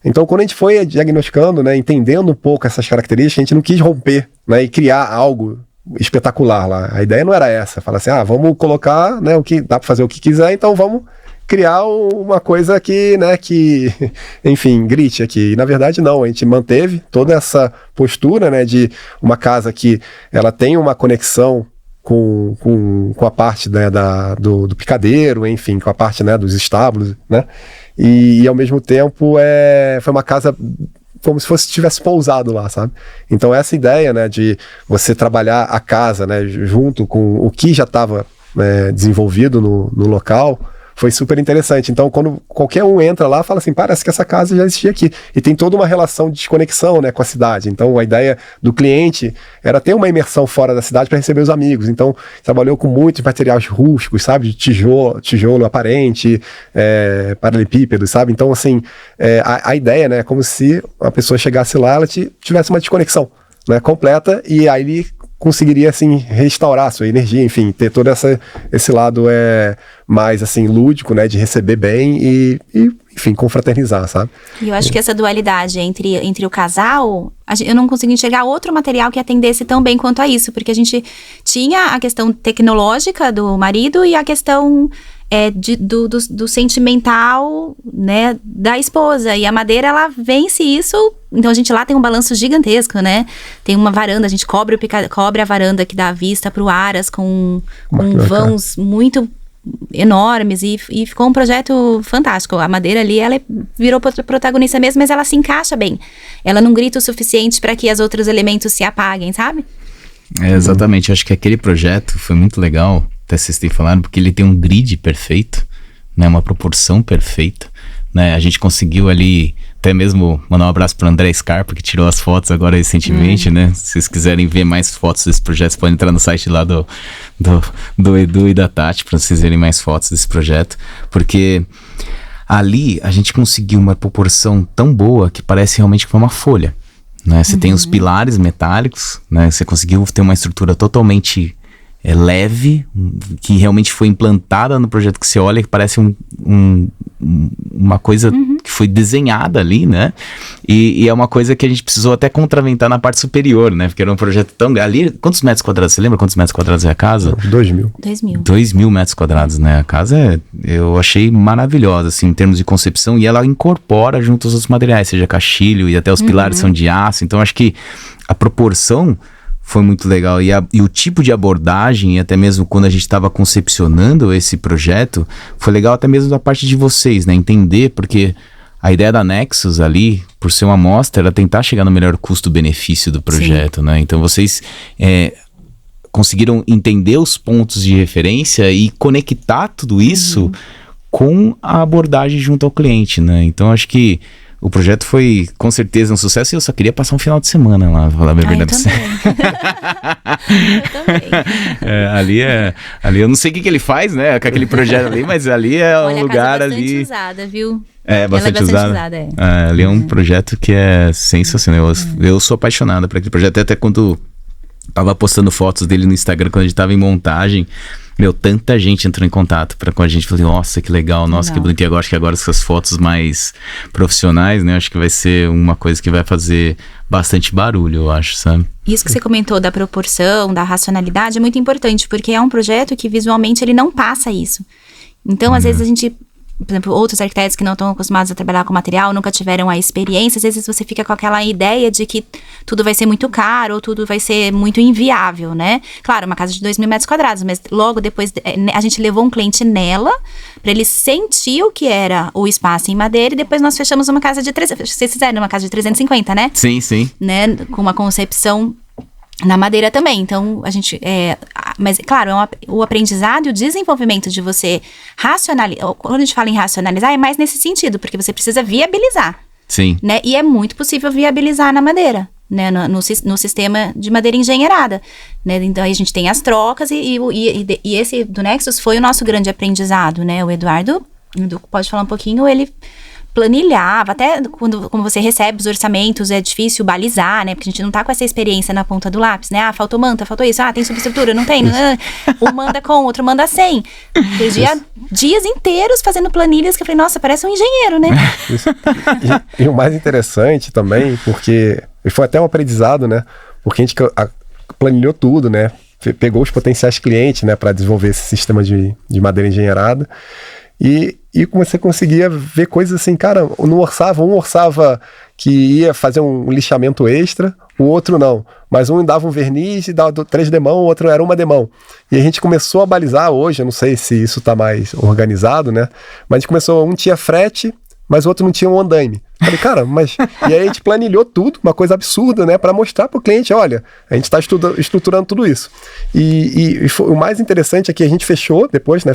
Speaker 3: Então, quando a gente foi diagnosticando, né, entendendo um pouco essas características, a gente não quis romper, né, e criar algo espetacular lá. A ideia não era essa, falar assim, vamos colocar, né, o que dá para fazer o que quiser, então vamos criar uma coisa que, né, enfim, grite aqui. E, na verdade, não, a gente manteve toda essa postura, né, de uma casa que ela tem uma conexão com a parte, né, do picadeiro, enfim, com a parte, né, dos estábulos, né, e ao mesmo tempo foi uma casa como se tivesse pousado lá, sabe? Então essa ideia, né, de você trabalhar a casa, né, junto com o que já estava desenvolvido no local, foi super interessante. Então, quando qualquer um entra lá, fala assim, parece que essa casa já existia aqui. E tem toda uma relação de desconexão, né, com a cidade. Então, a ideia do cliente era ter uma imersão fora da cidade para receber os amigos. Então, trabalhou com muitos materiais rústicos, sabe? De tijolo aparente, paralelepípedo, sabe? Então, assim, a ideia, né, é como se a pessoa chegasse lá, ela tivesse uma desconexão, né, completa, e aí ele conseguiria, assim, restaurar a sua energia, enfim, ter todo esse lado mais, assim, lúdico, né, de receber bem e enfim, confraternizar, sabe?
Speaker 2: E eu acho que essa dualidade entre o casal, eu não consigo enxergar outro material que atendesse tão bem quanto a isso, porque a gente tinha a questão tecnológica do marido e a questão do sentimental, né, da esposa, e a madeira, ela vence isso. Então a gente lá tem um balanço gigantesco, né, tem uma varanda, a gente cobre a varanda que dá vista pro Aras com vãos muito enormes, e ficou um projeto fantástico. A madeira ali, ela virou protagonista mesmo, mas ela se encaixa bem, ela não grita o suficiente para que os outros elementos se apaguem, sabe?
Speaker 1: Exatamente, eu acho que aquele projeto foi muito legal, até vocês têm falado, porque ele tem um grid perfeito, né, uma proporção perfeita, né, a gente conseguiu ali, até mesmo mandar um abraço para o André Scarpa, que tirou as fotos agora recentemente, né, se vocês quiserem ver mais fotos desse projeto, vocês podem entrar no site lá do Edu e da Tati, para vocês verem mais fotos desse projeto, porque ali a gente conseguiu uma proporção tão boa que parece realmente que foi uma folha, né, você tem os pilares metálicos, né, você conseguiu ter uma estrutura totalmente leve, que realmente foi implantada no projeto, que você olha que parece uma coisa que foi desenhada ali, né? E é uma coisa que a gente precisou até contraventar na parte superior, né? Porque era um projeto tão... Ali, quantos metros quadrados? Você lembra quantos metros quadrados é a casa?
Speaker 3: 2.000.
Speaker 1: 2.000 metros quadrados, né? A casa eu achei maravilhosa, assim, em termos de concepção, e ela incorpora junto aos outros materiais, seja caixilho e até os pilares são de aço. Então, acho que a proporção foi muito legal, e o tipo de abordagem, e até mesmo quando a gente estava concepcionando esse projeto, foi legal até mesmo da parte de vocês, né, entender, porque a ideia da Nexus ali, por ser uma amostra, era tentar chegar no melhor custo-benefício do projeto, né, então vocês conseguiram entender os pontos de referência e conectar tudo isso com a abordagem junto ao cliente, né, então acho que o projeto foi, com certeza, um sucesso, e eu só queria passar um final de semana lá, falar a verdade pra você. Eu também. Ali eu não sei o que ele faz, né, com aquele projeto ali, mas ali é um lugar ali...
Speaker 2: bastante usada, viu?
Speaker 1: Bastante usada. Ali é um projeto que é sensacional. Eu sou apaixonado por aquele projeto, até quando tava postando fotos dele no Instagram quando a gente tava em montagem. Meu, tanta gente entrou em contato com a gente. Falei, nossa, que legal, nossa, que bonito. E agora, acho que agora essas fotos mais profissionais, né? Acho que vai ser uma coisa que vai fazer bastante barulho, eu acho, sabe?
Speaker 2: Isso que você comentou da proporção, da racionalidade, é muito importante, porque é um projeto que visualmente ele não passa isso. Então, às vezes a gente... Por exemplo, outros arquitetos que não estão acostumados a trabalhar com material, nunca tiveram a experiência, às vezes você fica com aquela ideia de que tudo vai ser muito caro ou tudo vai ser muito inviável, né? Claro, uma casa de 2.000 metros quadrados, mas logo depois a gente levou um cliente nela para ele sentir o que era o espaço em madeira e depois nós fechamos uma casa de 300, vocês fizeram uma casa de 350, né?
Speaker 1: Sim, sim.
Speaker 2: Né? Com uma concepção na madeira também, então a gente, mas claro, o aprendizado e o desenvolvimento de você racionalizar, quando a gente fala em racionalizar é mais nesse sentido, porque você precisa viabilizar. Sim. Né? E é muito possível viabilizar na madeira, né? No sistema de madeira engenheirada, né? Então aí a gente tem as trocas e esse do Nexus foi o nosso grande aprendizado, né? O Eduardo pode falar um pouquinho, ele planilhava, até quando você recebe os orçamentos, é difícil balizar, né? Porque a gente não tá com essa experiência na ponta do lápis, né? Faltou manta, faltou isso, tem subestrutura, não tem? Um manda com, outro manda sem. Perdia dias inteiros fazendo planilhas que eu falei, nossa, parece um engenheiro, né?
Speaker 3: E o mais interessante também, porque foi até um aprendizado, né? Porque a gente planilhou tudo, né? Pegou os potenciais clientes, né? Para desenvolver esse sistema de madeira engenheirada. E você conseguia ver coisas assim, cara, um orçava que ia fazer um lixamento extra, o outro não. Mas um dava um verniz e dava 3 demão, o outro era 1 demão. E a gente começou a balizar hoje, eu não sei se isso tá mais organizado, né? Mas a gente começou, um tinha frete, mas o outro não tinha um andaime. Falei, cara, mas... E aí a gente planilhou tudo, uma coisa absurda, né? Para mostrar pro cliente, olha, a gente tá estruturando tudo isso. E o mais interessante é que a gente fechou, depois, né?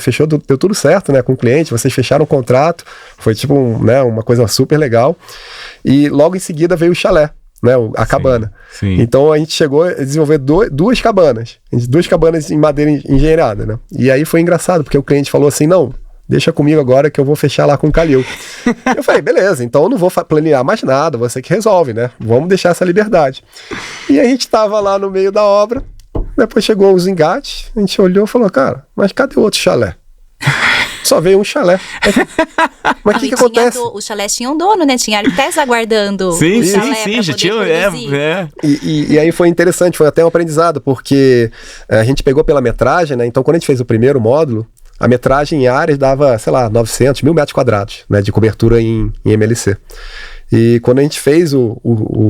Speaker 3: Deu tudo certo, né? Com o cliente, vocês fecharam o contrato, foi tipo, uma coisa super legal. E logo em seguida veio o chalé, né? A cabana.
Speaker 1: Sim.
Speaker 3: Então a gente chegou a desenvolver duas cabanas em madeira engenheirada, né? E aí foi engraçado, porque o cliente falou assim, não... Deixa comigo agora que eu vou fechar lá com o Calil. Eu falei, beleza, então eu não vou planejar mais nada, você que resolve, né? Vamos deixar essa liberdade. E a gente tava lá no meio da obra, depois chegou os engates, a gente olhou e falou, cara, mas cadê o outro chalé? Só veio um chalé. Mas o que acontece?
Speaker 2: Os chalés tinham dono, né? Tinha arquitetos aguardando
Speaker 1: sim,
Speaker 2: o chalé
Speaker 1: sim, já tinha,
Speaker 3: E aí foi interessante, foi até um aprendizado, porque a gente pegou pela metragem, né? Então quando a gente fez o primeiro módulo, a metragem em áreas dava, sei lá, 900, 1.000 metros quadrados, né, de cobertura em MLC. E quando a gente fez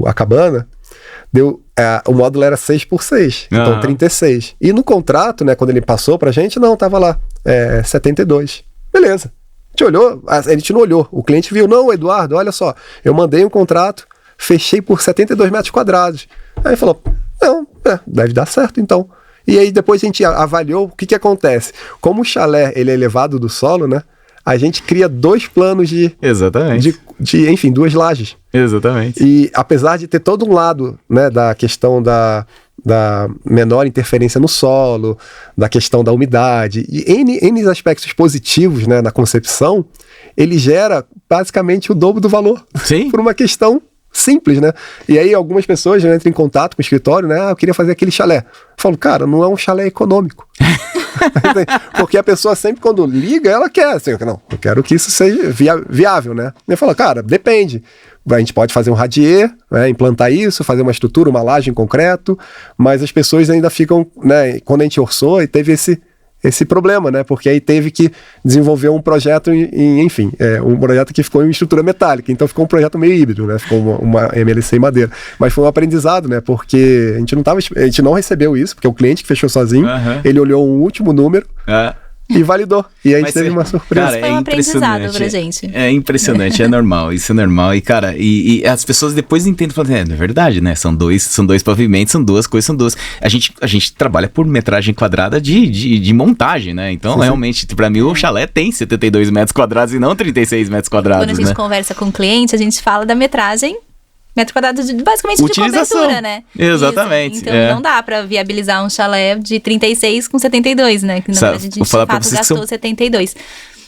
Speaker 3: a cabana, o módulo era 6x6, então 36. E no contrato, né, quando ele passou pra gente, não, tava lá, 72. Beleza. A gente não olhou, o cliente viu, não, Eduardo, olha só, eu mandei um contrato, fechei por 72 metros quadrados. Aí falou, não, deve dar certo então. E aí depois a gente avaliou o que acontece. Como o chalé ele é elevado do solo, né? A gente cria 2 planos
Speaker 1: Exatamente.
Speaker 3: Enfim, 2 lajes.
Speaker 1: Exatamente.
Speaker 3: E apesar de ter todo um lado, né, da questão da menor interferência no solo, da questão da umidade, e N aspectos positivos, né, na concepção, ele gera basicamente o dobro do valor.
Speaker 1: Sim.
Speaker 3: Por uma questão simples, né? E aí algumas pessoas já entram em contato com o escritório, né? Eu queria fazer aquele chalé. Eu falo, cara, não é um chalé econômico. Porque a pessoa sempre quando liga, ela quer, assim, não, eu quero que isso seja viável, né? E eu falo, cara, depende. A gente pode fazer um radier, né, implantar isso, fazer uma estrutura, uma laje em concreto, mas as pessoas ainda ficam, né? Quando a gente orçou, e teve esse problema, né? Porque aí teve que desenvolver um projeto enfim, um projeto que ficou em estrutura metálica, então ficou um projeto meio híbrido, né? Ficou uma MLC em madeira. Mas foi um aprendizado, né? Porque a gente não recebeu isso, porque o cliente que fechou sozinho, ele olhou um último número e validou. E aí a gente teve uma surpresa.
Speaker 2: Cara, foi um aprendizado pra gente.
Speaker 1: É impressionante, é normal, isso é normal. E, cara, e as pessoas depois entendem, falam, é verdade, né? São dois pavimentos, são 2 coisas, são 2. A gente trabalha por metragem quadrada de montagem, né? Então, realmente, pra mim, o chalé tem 72 metros quadrados e não 36 metros quadrados,
Speaker 2: Quando a gente conversa com o cliente, a gente fala da metragem metro quadrado basicamente de cobertura, né?
Speaker 1: Exatamente.
Speaker 2: Isso. Então não dá pra viabilizar um chalé de 36 com 72, né? Que na verdade a gente de fato gastou 72.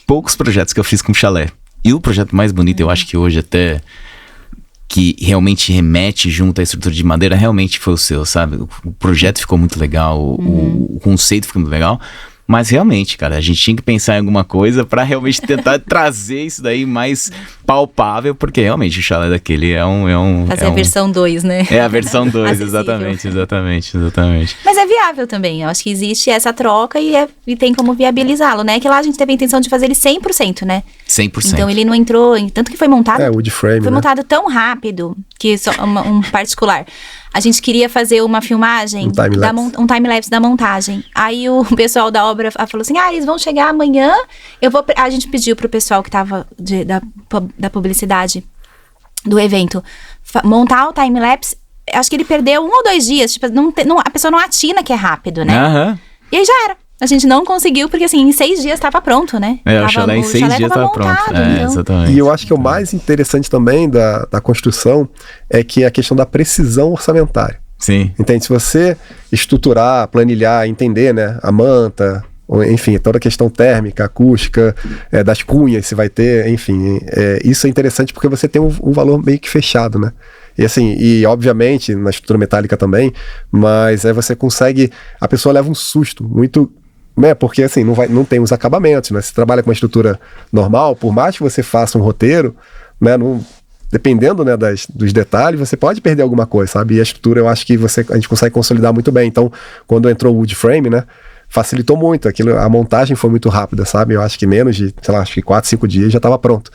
Speaker 1: Poucos projetos que eu fiz com chalé. E o projeto mais bonito, eu acho que hoje até que realmente remete junto à estrutura de madeira, realmente foi o seu, sabe? O projeto ficou muito legal, o conceito ficou muito legal. Mas realmente, cara, a gente tinha que pensar em alguma coisa pra realmente tentar trazer isso daí mais palpável, porque realmente o chalé daquele é um...
Speaker 2: Fazer a versão 2, né?
Speaker 1: É a versão 2,
Speaker 2: Acessível.
Speaker 1: exatamente.
Speaker 2: Mas é viável também, eu acho que existe essa troca e tem como viabilizá-lo, né? Que lá a gente teve a intenção de fazer ele 100%, né?
Speaker 1: 100%.
Speaker 2: Então ele não entrou, tanto que foi montado...
Speaker 3: wood frame,
Speaker 2: Foi
Speaker 3: né?
Speaker 2: montado tão rápido, que só um particular. A gente queria fazer uma filmagem, um time-lapse da montagem. Aí o pessoal da obra falou assim, eles vão chegar amanhã, a gente pediu pro pessoal que tava da publicidade do evento montar o time-lapse. Acho que ele perdeu 1 ou 2 dias, tipo, a pessoa não atina que é rápido, né?
Speaker 1: Aham.
Speaker 2: E aí já era. A gente não conseguiu, porque assim, em 6 dias estava pronto, né?
Speaker 1: O chalé em 6 dias estava pronto.
Speaker 2: Então.
Speaker 1: Exatamente.
Speaker 3: E eu acho que o mais interessante também da construção é que a questão da precisão orçamentária.
Speaker 1: Sim.
Speaker 3: Entende? Se você estruturar, planilhar, entender, né, a manta, enfim, toda a questão térmica, acústica, das cunhas, se vai ter, enfim, isso é interessante porque você tem um valor meio que fechado, né? E assim, obviamente na estrutura metálica também, mas aí você consegue, a pessoa leva um susto muito, né? Porque assim, não tem os acabamentos, né? Se trabalha com uma estrutura normal, por mais que você faça um roteiro, né? Dependendo, né, dos detalhes, você pode perder alguma coisa, sabe? E a estrutura eu acho que a gente consegue consolidar muito bem. Então, quando entrou o wood frame, né, facilitou muito. A montagem foi muito rápida, sabe? Eu acho que menos de, sei lá, acho que 4, 5 dias já estava pronto.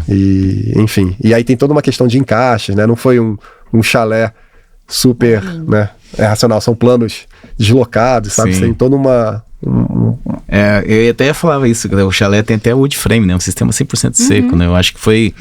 Speaker 3: E, enfim. E aí tem toda uma questão de encaixes, né? Não foi um chalé super, né, racional. São planos deslocados, sabe?
Speaker 1: Sim.
Speaker 3: Tem toda uma...
Speaker 1: eu até falava isso, o chalé tem até wood frame, né? Um sistema 100% seco, né? Eu acho que foi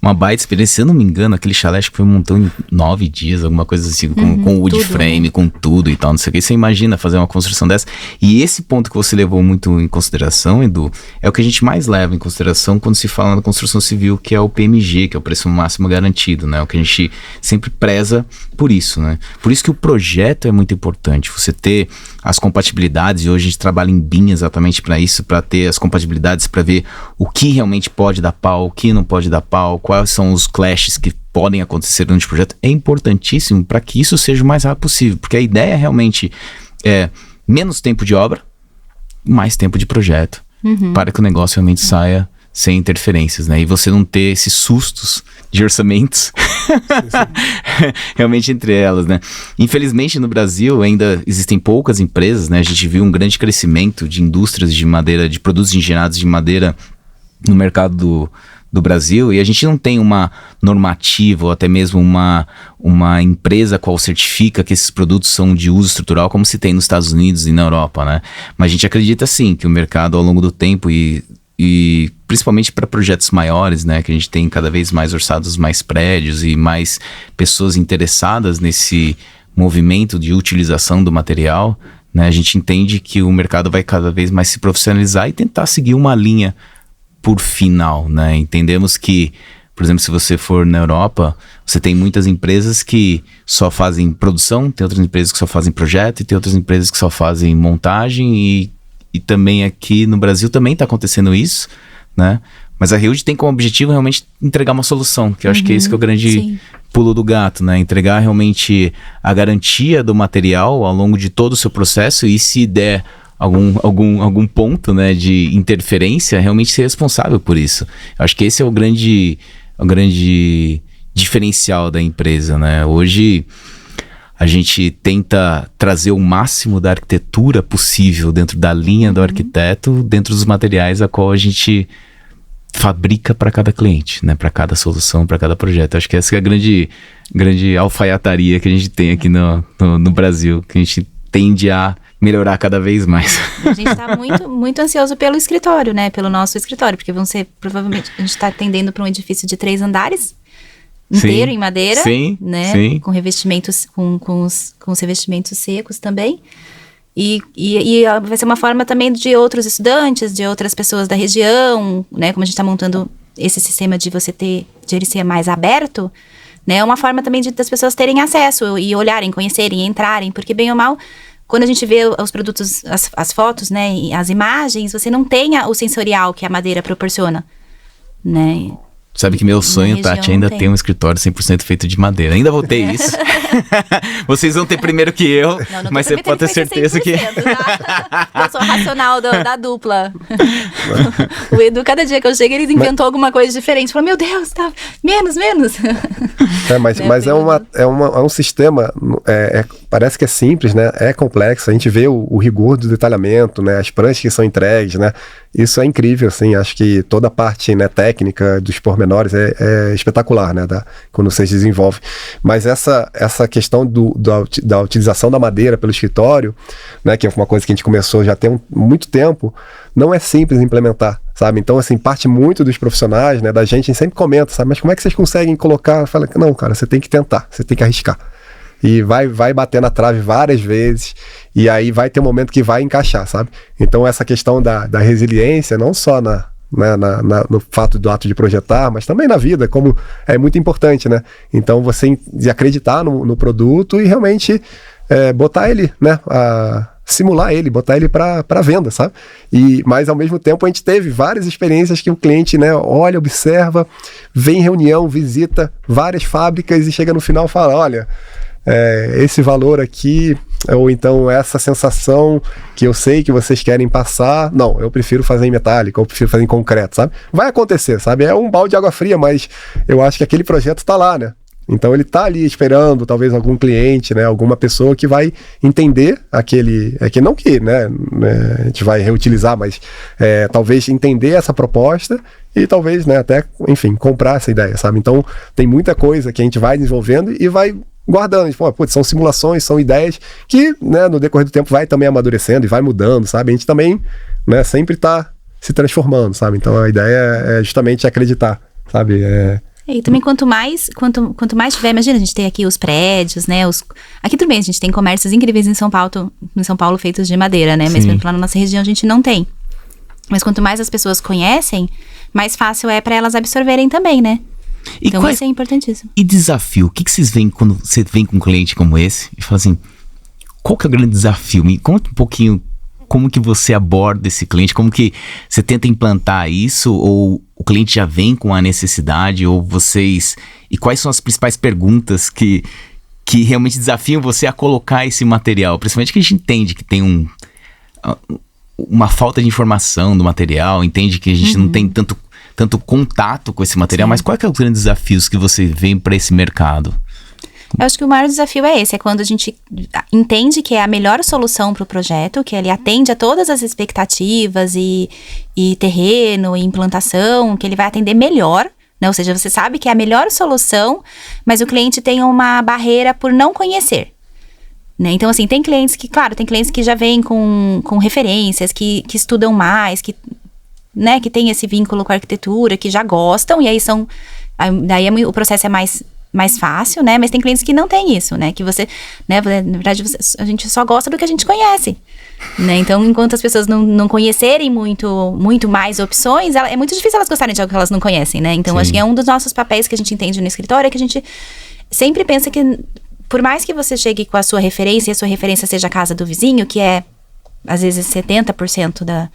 Speaker 1: uma baita experiência. Se eu não me engano, aquele chalé acho que foi montado em 9 dias, alguma coisa assim, com wood frame, com tudo e tal, não sei o que. Você imagina fazer uma construção dessa. E esse ponto que você levou muito em consideração, Edu, é o que a gente mais leva em consideração quando se fala na construção civil, que é o PMG, que é o preço máximo garantido, né? O que a gente sempre preza por isso, né? Por isso que o projeto é muito importante. Você ter as compatibilidades, e hoje a gente trabalha em BIM exatamente para isso, para ter as compatibilidades, para ver o que realmente pode dar pau, o que não pode dar pau, quais são os clashes que podem acontecer durante o projeto, é importantíssimo para que isso seja o mais rápido possível, porque a ideia realmente é menos tempo de obra, mais tempo de projeto, para que o negócio realmente saia sem interferências, né? E você não ter esses sustos de orçamentos realmente entre elas, né? Infelizmente no Brasil ainda existem poucas empresas, né? A gente viu um grande crescimento de indústrias de madeira, de produtos engenhados de madeira no mercado do Brasil, e a gente não tem uma normativa ou até mesmo uma empresa qual certifica que esses produtos são de uso estrutural, como se tem nos Estados Unidos e na Europa, né? Mas a gente acredita sim que o mercado ao longo do tempo e principalmente para projetos maiores, né, que a gente tem cada vez mais orçados mais prédios e mais pessoas interessadas nesse movimento de utilização do material, né, a gente entende que o mercado vai cada vez mais se profissionalizar e tentar seguir uma linha por final, né? Entendemos que, por exemplo, se você for na Europa, você tem muitas empresas que só fazem produção, tem outras empresas que só fazem projeto e tem outras empresas que só fazem montagem e também aqui no Brasil também está acontecendo isso, né? Mas a Riud tem como objetivo realmente entregar uma solução, que eu acho que esse que é o grande pulo do gato, né? Entregar realmente a garantia do material ao longo de todo o seu processo e se der algum ponto, né, de interferência, realmente ser responsável por isso. Eu acho que esse é o grande diferencial da empresa, né? Hoje a gente tenta trazer o máximo da arquitetura possível dentro da linha do arquiteto, dentro dos materiais a qual a gente fabrica para cada cliente, né? Para cada solução, para cada projeto. Acho que essa é a grande alfaiataria que a gente tem aqui no Brasil, que a gente tende a melhorar cada vez mais.
Speaker 2: A gente está muito, muito ansioso pelo escritório, né? Pelo nosso escritório, porque provavelmente, a gente está atendendo para um edifício de 3 andares, inteiro em madeira, né? Sim. Com revestimentos, com os revestimentos secos também. E vai ser uma forma também de outros estudantes, de outras pessoas da região, né? Como a gente está montando esse sistema de ele ser mais aberto, né? É uma forma também das pessoas terem acesso e olharem, conhecerem, entrarem, porque bem ou mal, quando a gente vê os produtos, as fotos, né, e as imagens, você não tem o sensorial que a madeira proporciona, né?
Speaker 1: Sabe que meu sonho, Tati, ainda tem um escritório 100% feito de madeira. Ainda vou ter isso. Vocês vão ter primeiro que eu, mas você pode ter certeza que...
Speaker 2: Tá? Eu sou racional da dupla. O Edu, cada dia que eu chego, ele inventou alguma coisa diferente. Falou, meu Deus, tá menos.
Speaker 3: Mas é um sistema, parece que é simples, né? É complexo. A gente vê o rigor do detalhamento, né? As pranchas que são entregues, né? Isso é incrível, assim. Acho que toda a parte, né, técnica dos pormenores é espetacular, né? Quando vocês desenvolvem. Mas essa questão da utilização da madeira pelo escritório, né? Que é uma coisa que a gente começou já tem muito tempo, não é simples implementar, sabe? Então, assim, parte muito dos profissionais, né? Da gente sempre comenta, sabe? Mas como é que vocês conseguem colocar? Fala, não, cara, você tem que tentar, você tem que arriscar. E vai bater na trave várias vezes, e aí vai ter um momento que vai encaixar, sabe? Então essa questão da resiliência, não só no fato do ato de projetar, mas também na vida, como é muito importante, né? Então você acreditar no produto e realmente botar ele, né? Simular ele, botar ele para venda, sabe? Mas ao mesmo tempo a gente teve várias experiências que o cliente, né, olha, observa, vem em reunião, visita várias fábricas e chega no final e fala, olha... esse valor aqui, ou então essa sensação que eu sei que vocês querem passar, não, eu prefiro fazer em metálico, eu prefiro fazer em concreto, sabe? Vai acontecer, sabe? É um balde de água fria, mas eu acho que aquele projeto tá lá, né? Então ele tá ali esperando, talvez algum cliente, né? Alguma pessoa que vai entender não que, né? A gente vai reutilizar, mas talvez entender essa proposta e talvez, né? Até, enfim, comprar essa ideia, sabe? Então tem muita coisa que a gente vai desenvolvendo e vai guardando, são simulações, são ideias que, né, no decorrer do tempo vai também amadurecendo e vai mudando, sabe? A gente também, né, sempre tá se transformando, sabe? Então a ideia é justamente acreditar, sabe?
Speaker 2: E também quanto mais tiver, imagina, a gente tem aqui os prédios, né? Aqui tudo bem, a gente tem comércios incríveis em São Paulo feitos de madeira, né? Mas lá na nossa região a gente não tem. Mas quanto mais as pessoas conhecem, mais fácil é para elas absorverem também, né? Então isso é importantíssimo.
Speaker 1: E desafio? O que vocês veem quando você vem com um cliente como esse e fala assim, qual que é o grande desafio? Me conta um pouquinho como que você aborda esse cliente, como que você tenta implantar isso, ou o cliente já vem com a necessidade, ou vocês... E quais são as principais perguntas que realmente desafiam você a colocar esse material? Principalmente que a gente entende que tem uma falta de informação do material, entende que a gente não tem tanto contato com esse material, mas quais que são os grandes desafios que você vê para esse mercado?
Speaker 2: Eu acho que o maior desafio é esse, é quando a gente entende que é a melhor solução para o projeto, que ele atende a todas as expectativas e terreno e implantação, que ele vai atender melhor, né? Ou seja, você sabe que é a melhor solução, mas o cliente tem uma barreira por não conhecer. Né? Então, assim, tem clientes que já vêm com referências, que estudam mais, né, que tem esse vínculo com a arquitetura, que já gostam, e aí o processo é mais fácil, né, mas tem clientes que não tem isso, né, que você, né, na verdade a gente só gosta do que a gente conhece, né, então enquanto as pessoas não conhecerem muito mais opções, é muito difícil elas gostarem de algo que elas não conhecem, né, então acho que é um dos nossos papéis que a gente entende no escritório, é que a gente sempre pensa que, por mais que você chegue com a sua referência, e a sua referência seja a casa do vizinho, que é, às vezes, 70%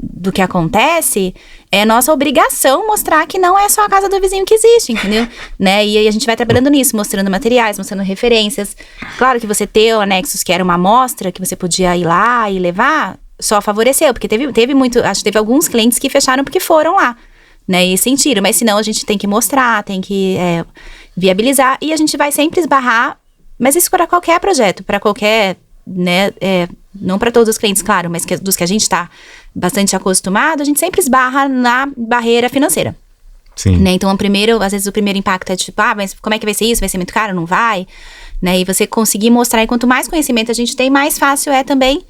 Speaker 2: do que acontece, é nossa obrigação mostrar que não é só a casa do vizinho que existe, entendeu? Né? E aí a gente vai trabalhando nisso, mostrando materiais, mostrando referências. Claro que você ter o Anexus, que era uma amostra, que você podia ir lá e levar, só favoreceu, porque teve alguns clientes que fecharam porque foram lá, né? E sentiram, mas senão a gente tem que mostrar, tem que viabilizar, e a gente vai sempre esbarrar, mas isso para qualquer projeto, para qualquer, né, não para todos os clientes, claro, mas dos que a gente está bastante acostumado, a gente sempre esbarra na barreira financeira.
Speaker 1: Sim.
Speaker 2: Né? Então, às vezes o primeiro impacto é tipo, mas como é que vai ser isso? Vai ser muito caro? Não vai? Né? E você conseguir mostrar, e quanto mais conhecimento a gente tem, mais fácil é também,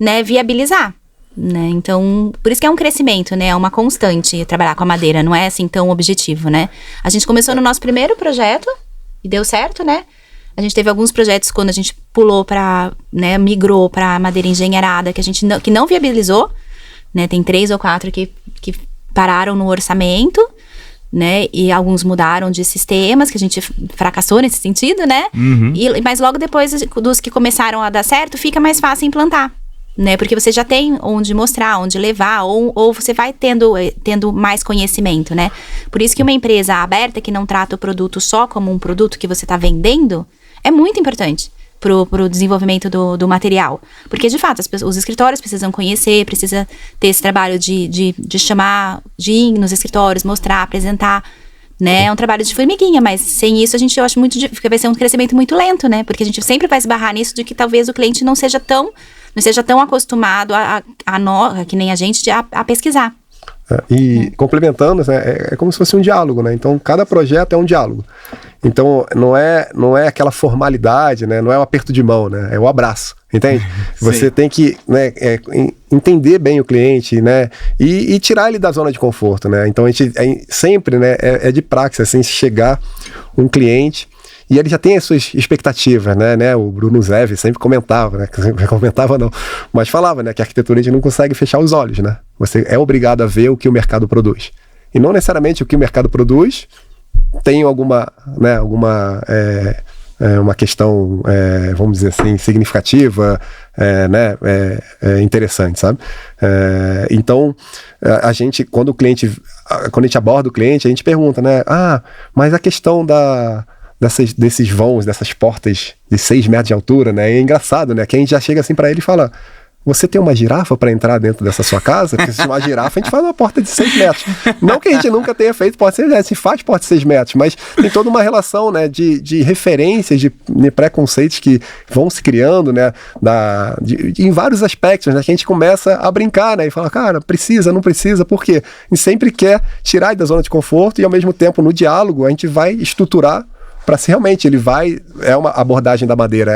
Speaker 2: né, viabilizar. Né? Então, por isso que é um crescimento, né? É uma constante trabalhar com a madeira, não é assim tão objetivo, né? A gente começou no nosso primeiro projeto e deu certo, né? A gente teve alguns projetos quando a gente pulou né, migrou para madeira engenheirada, que não viabilizou, né? Tem 3 ou 4 que pararam no orçamento, né? E alguns mudaram de sistemas, que a gente fracassou nesse sentido, né? Uhum. Mas logo depois dos que começaram a dar certo, fica mais fácil implantar. né? Porque você já tem onde mostrar, onde levar, ou você vai tendo mais conhecimento, né? Por isso que uma empresa aberta que não trata o produto só como um produto que você está vendendo é muito importante pro desenvolvimento do material. Porque, de fato, os escritórios precisam conhecer, precisa ter esse trabalho de chamar, de ir nos escritórios, mostrar, apresentar, né? É um trabalho de formiguinha, mas sem isso eu acho muito difícil, vai ser um crescimento muito lento, né? Porque a gente sempre vai esbarrar nisso de que talvez o cliente não seja tão acostumado que nem a gente a pesquisar.
Speaker 3: Complementando, né, é como se fosse um diálogo, né? Então, cada projeto é um diálogo. Então, não é aquela formalidade, né? Não é um aperto de mão, né? É o abraço, entende? Você tem que, né, entender bem o cliente, né? E tirar ele da zona de conforto, né? Então, a gente sempre, né, é de praxe, assim, chegar um cliente e ele já tem as suas expectativas, né? O Bruno Zev sempre comentava, né? Comentava não, mas falava, né? Que a arquitetura a gente não consegue fechar os olhos, né? Você é obrigado a ver o que o mercado produz. E não necessariamente o que o mercado produz tem alguma, né? Uma questão, vamos dizer assim, significativa, né? Interessante, sabe? Então, a gente, quando a gente aborda o cliente, a gente pergunta, né? Mas a questão desses vãos, dessas portas de 6 metros de altura, né? É engraçado, né? Que a gente já chega assim para ele e fala: você tem uma girafa para entrar dentro dessa sua casa? Porque se uma girafa, a gente faz uma porta de 6 metros. Não que a gente nunca tenha feito porta de 6 metros, se faz porta de 6 metros, mas tem toda uma relação, né, de referências, de preconceitos que vão se criando, né, em vários aspectos, né, que a gente começa a brincar, né, e fala, cara, precisa, não precisa, por quê? A gente sempre quer tirar da zona de conforto e, ao mesmo tempo, no diálogo, a gente vai estruturar para se realmente ele vai, uma abordagem da madeira,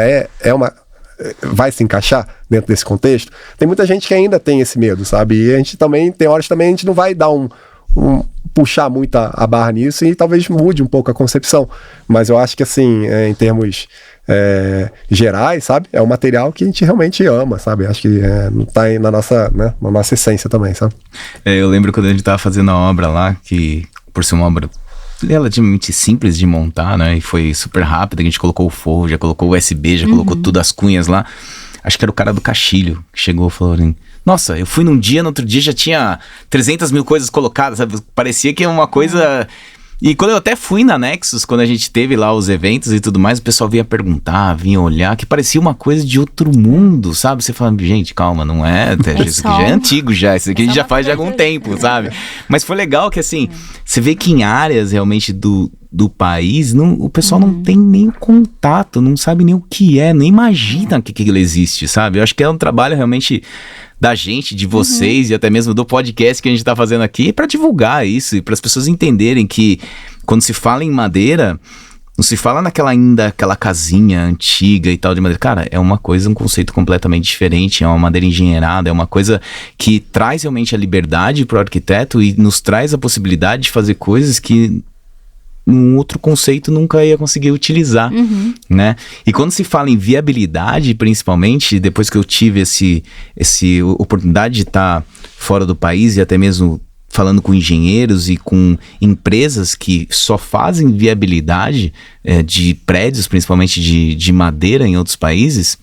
Speaker 3: vai se encaixar dentro desse contexto. Tem muita gente que ainda tem esse medo, sabe? E a gente também, tem horas também, a gente não vai dar puxar muito a barra nisso e talvez mude um pouco a concepção. Mas eu acho que, assim, em termos gerais, sabe? É um material que a gente realmente ama, sabe? Acho que tá aí na nossa essência também, sabe?
Speaker 1: Eu lembro quando a gente tava fazendo a obra lá, que por ser uma obra relativamente simples de montar, né? E foi super rápido, a gente colocou o forro, já colocou o USB, já colocou tudo, as cunhas lá. Acho que era o cara do caixilho que chegou e falou assim: nossa, eu fui num dia, no outro dia já tinha 300 mil coisas colocadas, sabe? Parecia que é uma coisa... E quando eu até fui na Nexus, quando a gente teve lá os eventos e tudo mais, o pessoal vinha perguntar, vinha olhar, que parecia uma coisa de outro mundo, sabe? Você fala, gente, calma, não é? Isso aqui já é antigo já, isso aqui a gente já faz de algum tempo, sabe? Mas foi legal que, assim, você vê que em áreas realmente do país, o pessoal não tem nem contato, não sabe nem o que é, nem imagina que aquilo existe, sabe? Eu acho que é um trabalho realmente da gente, de vocês e até mesmo do podcast que a gente tá fazendo aqui para divulgar isso e para as pessoas entenderem que quando se fala em madeira, não se fala aquela casinha antiga e tal de madeira. Cara, é uma coisa, um conceito completamente diferente, é uma madeira engenheirada, é uma coisa que traz realmente a liberdade pro arquiteto e nos traz a possibilidade de fazer coisas que um outro conceito nunca ia conseguir utilizar, né? E quando se fala em viabilidade, principalmente, depois que eu tive essa oportunidade de estar fora do país e até mesmo falando com engenheiros e com empresas que só fazem viabilidade de prédios, principalmente de madeira em outros países,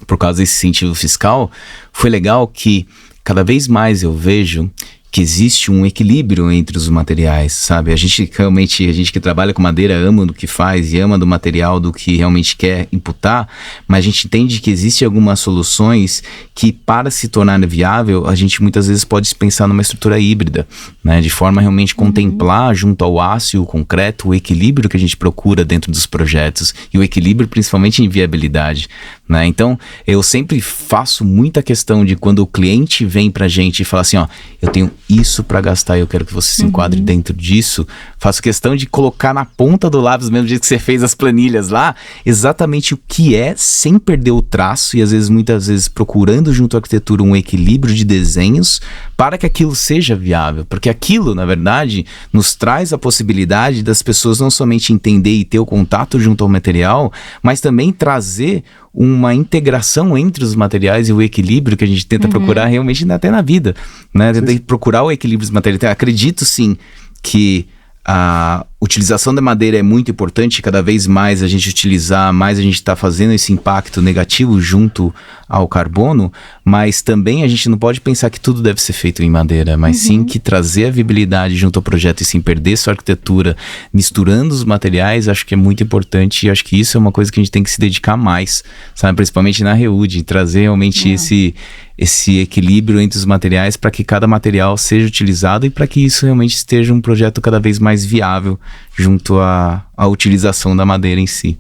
Speaker 1: por causa desse incentivo fiscal, foi legal que cada vez mais eu vejo que existe um equilíbrio entre os materiais, sabe? A gente que trabalha com madeira ama do que faz e ama do material do que realmente quer imputar, mas a gente entende que existem algumas soluções que, para se tornar viável, a gente muitas vezes pode pensar numa estrutura híbrida, né? De forma a realmente contemplar, junto ao aço e o concreto, o equilíbrio que a gente procura dentro dos projetos e o equilíbrio principalmente em viabilidade, né? Então, eu sempre faço muita questão de quando o cliente vem pra gente e fala assim, ó, eu tenho isso para gastar e eu quero que você se enquadre dentro disso, faço questão de colocar na ponta do lápis, mesmo jeito que você fez as planilhas lá, exatamente o que é, sem perder o traço e às vezes, muitas vezes, procurando junto à arquitetura um equilíbrio de desenhos para que aquilo seja viável, porque aquilo, na verdade, nos traz a possibilidade das pessoas não somente entender e ter o contato junto ao material, mas também trazer uma integração entre os materiais e o equilíbrio que a gente tenta procurar realmente até na vida, né? Tenta procurar o equilíbrio dos materiais. Então, acredito sim que utilização da madeira é muito importante, cada vez mais a gente utilizar, mais a gente está fazendo esse impacto negativo junto ao carbono, mas também a gente não pode pensar que tudo deve ser feito em madeira, mas sim que trazer a viabilidade junto ao projeto e sem perder sua arquitetura, misturando os materiais, acho que é muito importante, e acho que isso é uma coisa que a gente tem que se dedicar mais, sabe? Principalmente na REUD, trazer realmente esse equilíbrio entre os materiais para que cada material seja utilizado e para que isso realmente esteja um projeto cada vez mais viável junto à utilização da madeira em si.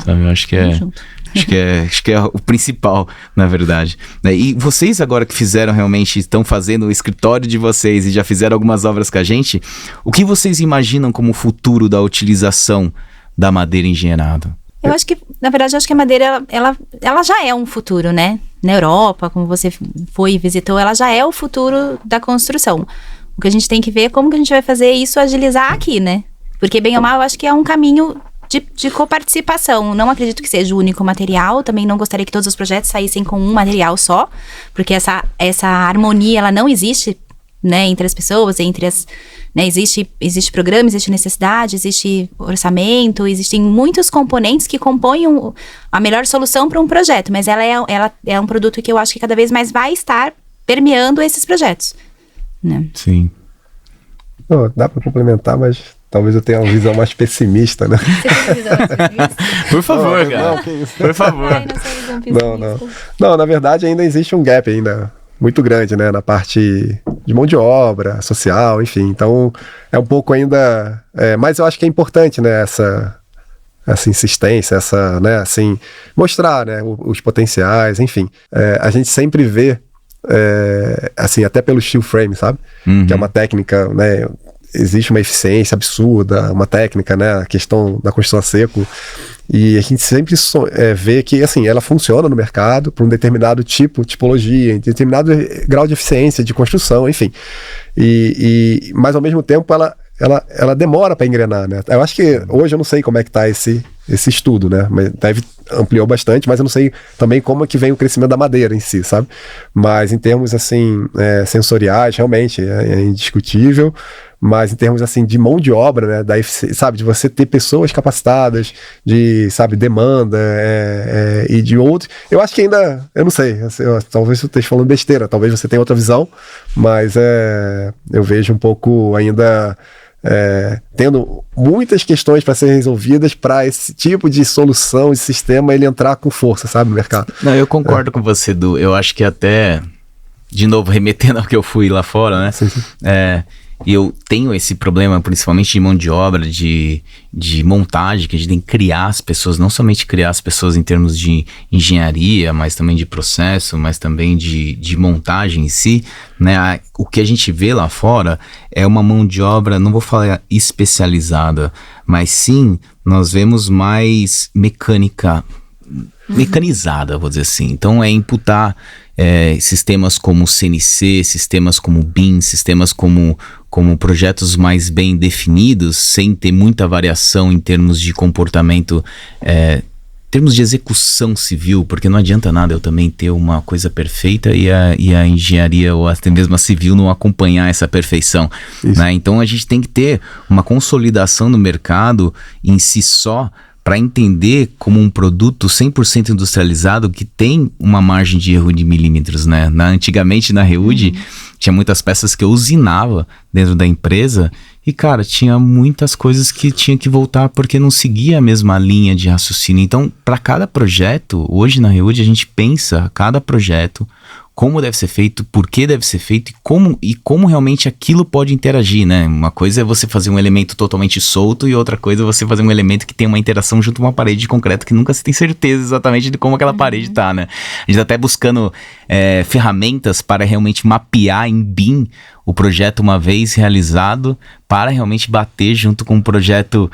Speaker 1: Sabe? Eu acho que é o principal, na verdade. E vocês agora que fizeram realmente, estão fazendo o escritório de vocês e já fizeram algumas obras com a gente, o que vocês imaginam como o futuro da utilização da madeira engenheirada?
Speaker 2: Eu acho que, na verdade, a madeira, ela já é um futuro, né? Na Europa, como você foi e visitou, ela já é o futuro da construção. O que a gente tem que ver é como que a gente vai fazer isso agilizar aqui, né? Porque, bem ou mal, eu acho que é um caminho de coparticipação. Não acredito que seja o único material, também não gostaria que todos os projetos saíssem com um material só, porque essa harmonia, ela não existe, né, entre as pessoas, entre as... Né, existe programa, existe necessidade, existe orçamento, existem muitos componentes que compõem a melhor solução para um projeto, mas ela é um produto que eu acho que cada vez mais vai estar permeando esses projetos, né?
Speaker 1: Sim.
Speaker 3: Dá para complementar, mas talvez eu tenha uma visão mais pessimista, né?
Speaker 2: Você tem uma visão mais pessimista?
Speaker 1: Por favor, cara.
Speaker 3: Não, que isso?
Speaker 1: Por favor.
Speaker 2: Ai, não sou visão pessimista.
Speaker 3: Não, na verdade ainda existe um gap ainda muito grande, né, na parte de mão de obra, social, enfim. Então, é um pouco ainda... mas eu acho que é importante, né, essa insistência, né, assim, mostrar, né, os potenciais, enfim. A gente sempre vê, assim, até pelo steel frame, sabe? Que é uma técnica, né, existe uma eficiência absurda, uma técnica, né, a questão da construção a seco, e a gente sempre vê que, assim, ela funciona no mercado para um determinado tipologia, em determinado grau de eficiência de construção, enfim. Mas, ao mesmo tempo, ela demora para engrenar, né? Eu acho que hoje eu não sei como é que está esse estudo, né? Mas ampliou bastante, mas eu não sei também como é que vem o crescimento da madeira em si, sabe? Mas em termos, assim, sensoriais, realmente, é indiscutível. Mas em termos, assim, de mão de obra, né, sabe, de você ter pessoas capacitadas, de, sabe, demanda, e de outros, eu acho que ainda, eu não sei, assim, talvez eu esteja falando besteira, talvez você tenha outra visão, mas eu vejo um pouco ainda tendo muitas questões para serem resolvidas para esse tipo de solução, esse sistema, ele entrar com força, sabe, no mercado.
Speaker 1: Não, eu concordo com você, Du, eu acho que até, de novo, remetendo ao que eu fui lá fora, né,
Speaker 3: sim.
Speaker 1: E eu tenho esse problema, principalmente de mão de obra, de montagem, que a gente tem que criar as pessoas, não somente criar as pessoas em termos de engenharia, mas também de processo, mas também de montagem em si, né? O que a gente vê lá fora é uma mão de obra, não vou falar especializada, mas sim, nós vemos mais mecanizada, vou dizer assim. Então é imputar sistemas como CNC, sistemas como BIM, sistemas como projetos mais bem definidos, sem ter muita variação em termos de comportamento, em termos de execução civil, porque não adianta nada eu também ter uma coisa perfeita e a engenharia ou até mesmo a civil não acompanhar essa perfeição, né? Então a gente tem que ter uma consolidação no mercado em si só, para entender como um produto 100% industrializado que tem uma margem de erro de milímetros, né? Antigamente na REUD tinha muitas peças que eu usinava dentro da empresa e, cara, tinha muitas coisas que tinha que voltar porque não seguia a mesma linha de raciocínio. Então, para cada projeto, hoje na REUD a gente pensa cada projeto, como deve ser feito, por que deve ser feito e como realmente aquilo pode interagir, né? Uma coisa é você fazer um elemento totalmente solto e outra coisa é você fazer um elemento que tem uma interação junto a uma parede de concreto que nunca se tem certeza exatamente de como aquela parede tá, né? A gente tá até buscando ferramentas para realmente mapear em BIM o projeto uma vez realizado para realmente bater junto com um projeto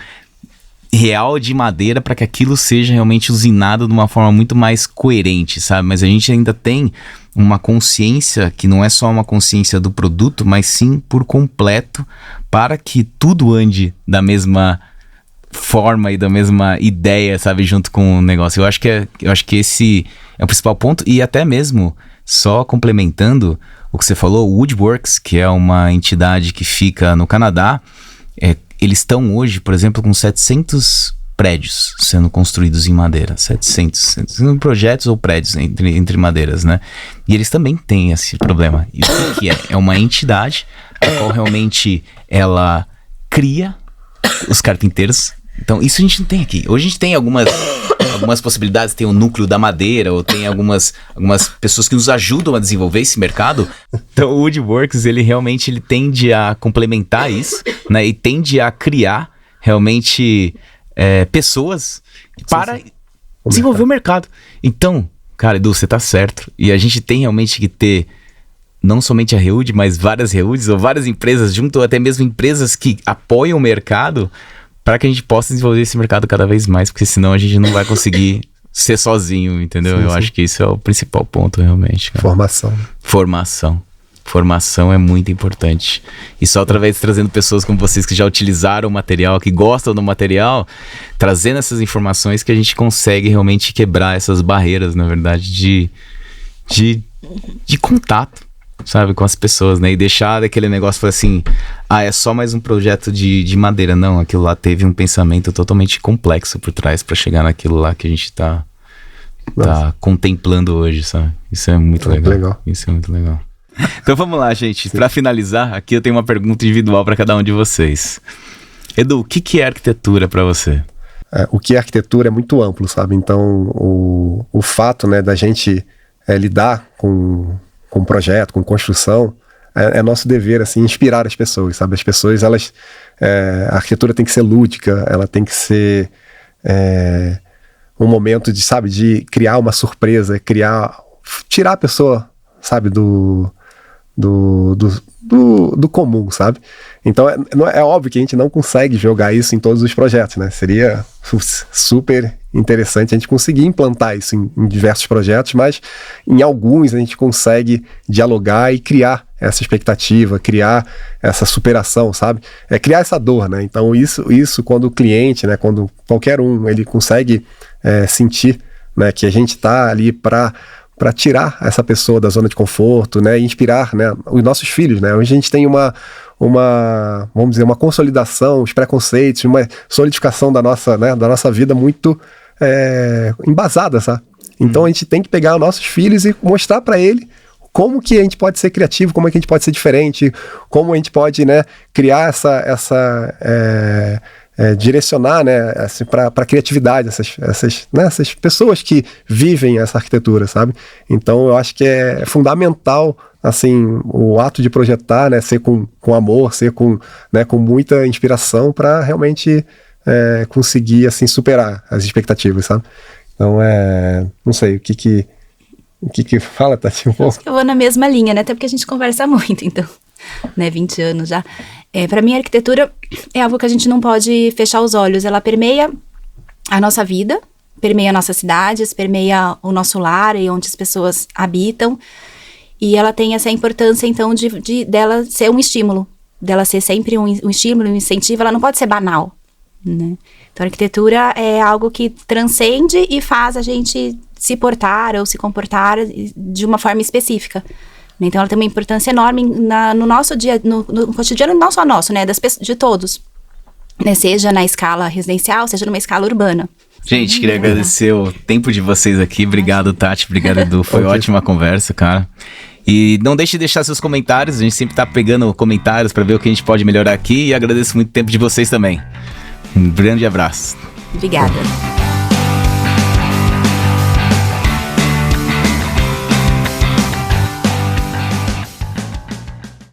Speaker 1: real de madeira para que aquilo seja realmente usinado de uma forma muito mais coerente, sabe? Mas a gente ainda tem uma consciência que não é só uma consciência do produto, mas sim por completo para que tudo ande da mesma forma e da mesma ideia, sabe? Junto com o negócio. Eu acho que esse é o principal ponto e até mesmo só complementando o que você falou, o Woodworks, que é uma entidade que fica no Canadá, eles estão hoje, por exemplo, com 700 prédios sendo construídos em madeira. 700 projetos ou prédios entre madeiras, né? E eles também têm esse problema. E o que é? É uma entidade a qual realmente ela cria os carpinteiros. Então, isso a gente não tem aqui. Hoje a gente tem algumas possibilidades, tem o núcleo da madeira, ou tem algumas pessoas que nos ajudam a desenvolver esse mercado. Então, o Woodworks, ele realmente tende a complementar isso, né? E tende a criar realmente pessoas para desenvolver o mercado. Então, cara, Edu, você tá certo. E a gente tem realmente que ter não somente a Reúd, mas várias Reúds ou várias empresas junto, ou até mesmo empresas que apoiam o mercado, para que a gente possa desenvolver esse mercado cada vez mais, porque senão a gente não vai conseguir ser sozinho, entendeu? Eu acho que isso é o principal ponto, realmente, cara. Formação é muito importante. E só através de trazendo pessoas como vocês que já utilizaram o material, que gostam do material, trazendo essas informações que a gente consegue realmente quebrar essas barreiras, na verdade, de contato, sabe, com as pessoas, né? E deixar daquele negócio assim, é só mais um projeto de madeira. Não, aquilo lá teve um pensamento totalmente complexo por trás para chegar naquilo lá que a gente tá contemplando hoje, sabe? Isso é muito legal. Isso é muito legal. Então vamos lá, gente. Para finalizar, aqui eu tenho uma pergunta individual para cada um de vocês. Edu, o que é arquitetura para você?
Speaker 3: O que é arquitetura é muito amplo, sabe? Então, o fato, né, da gente lidar com projeto, com construção, é nosso dever, assim, inspirar as pessoas, sabe? As pessoas, elas... a arquitetura tem que ser lúdica, ela tem que ser um momento de, sabe, de criar uma surpresa, tirar a pessoa, sabe, do comum, sabe? Então é óbvio que a gente não consegue jogar isso em todos os projetos, né? Seria super interessante a gente conseguir implantar isso em diversos projetos, mas em alguns a gente consegue dialogar e criar essa expectativa, criar essa superação, sabe? Criar essa dor, né? Então isso quando o cliente, né, quando qualquer ele consegue sentir, né, que a gente está ali para tirar essa pessoa da zona de conforto, né, e inspirar, né, os nossos filhos, né. Hoje a gente tem vamos dizer, uma consolidação, os preconceitos, uma solidificação da nossa vida muito embasada, sabe? Então a gente tem que pegar os nossos filhos e mostrar para ele como que a gente pode ser criativo, como é que a gente pode ser diferente, como a gente pode, né, criar direcionar, né, assim, para a criatividade, essas pessoas que vivem essa arquitetura, sabe? Então eu acho que é fundamental, assim, o ato de projetar, né, ser com amor, ser com muita inspiração para realmente conseguir, assim, superar as expectativas, sabe? Então não sei, o que fala, Tati?
Speaker 2: Eu vou na mesma linha, né, até porque a gente conversa muito, então, né, 20 anos já. Para mim, a arquitetura é algo que a gente não pode fechar os olhos. Ela permeia a nossa vida, permeia nossas cidades, permeia o nosso lar e onde as pessoas habitam. E ela tem essa importância, então, dela ser um estímulo. Dela ser sempre um estímulo, um incentivo. Ela não pode ser banal, né? Então, a arquitetura é algo que transcende e faz a gente se portar ou se comportar de uma forma específica. Então, ela tem uma importância enorme no nosso dia, no cotidiano, não só nosso, né, de todos, né, seja na escala residencial, seja numa escala urbana.
Speaker 1: Gente, queria agradecer o tempo de vocês aqui. Obrigado, Tati. Obrigado, Edu. Foi ótima a conversa, cara. E não deixe de deixar seus comentários. A gente sempre tá pegando comentários para ver o que a gente pode melhorar aqui. E agradeço muito o tempo de vocês também. Um grande abraço.
Speaker 2: Obrigada.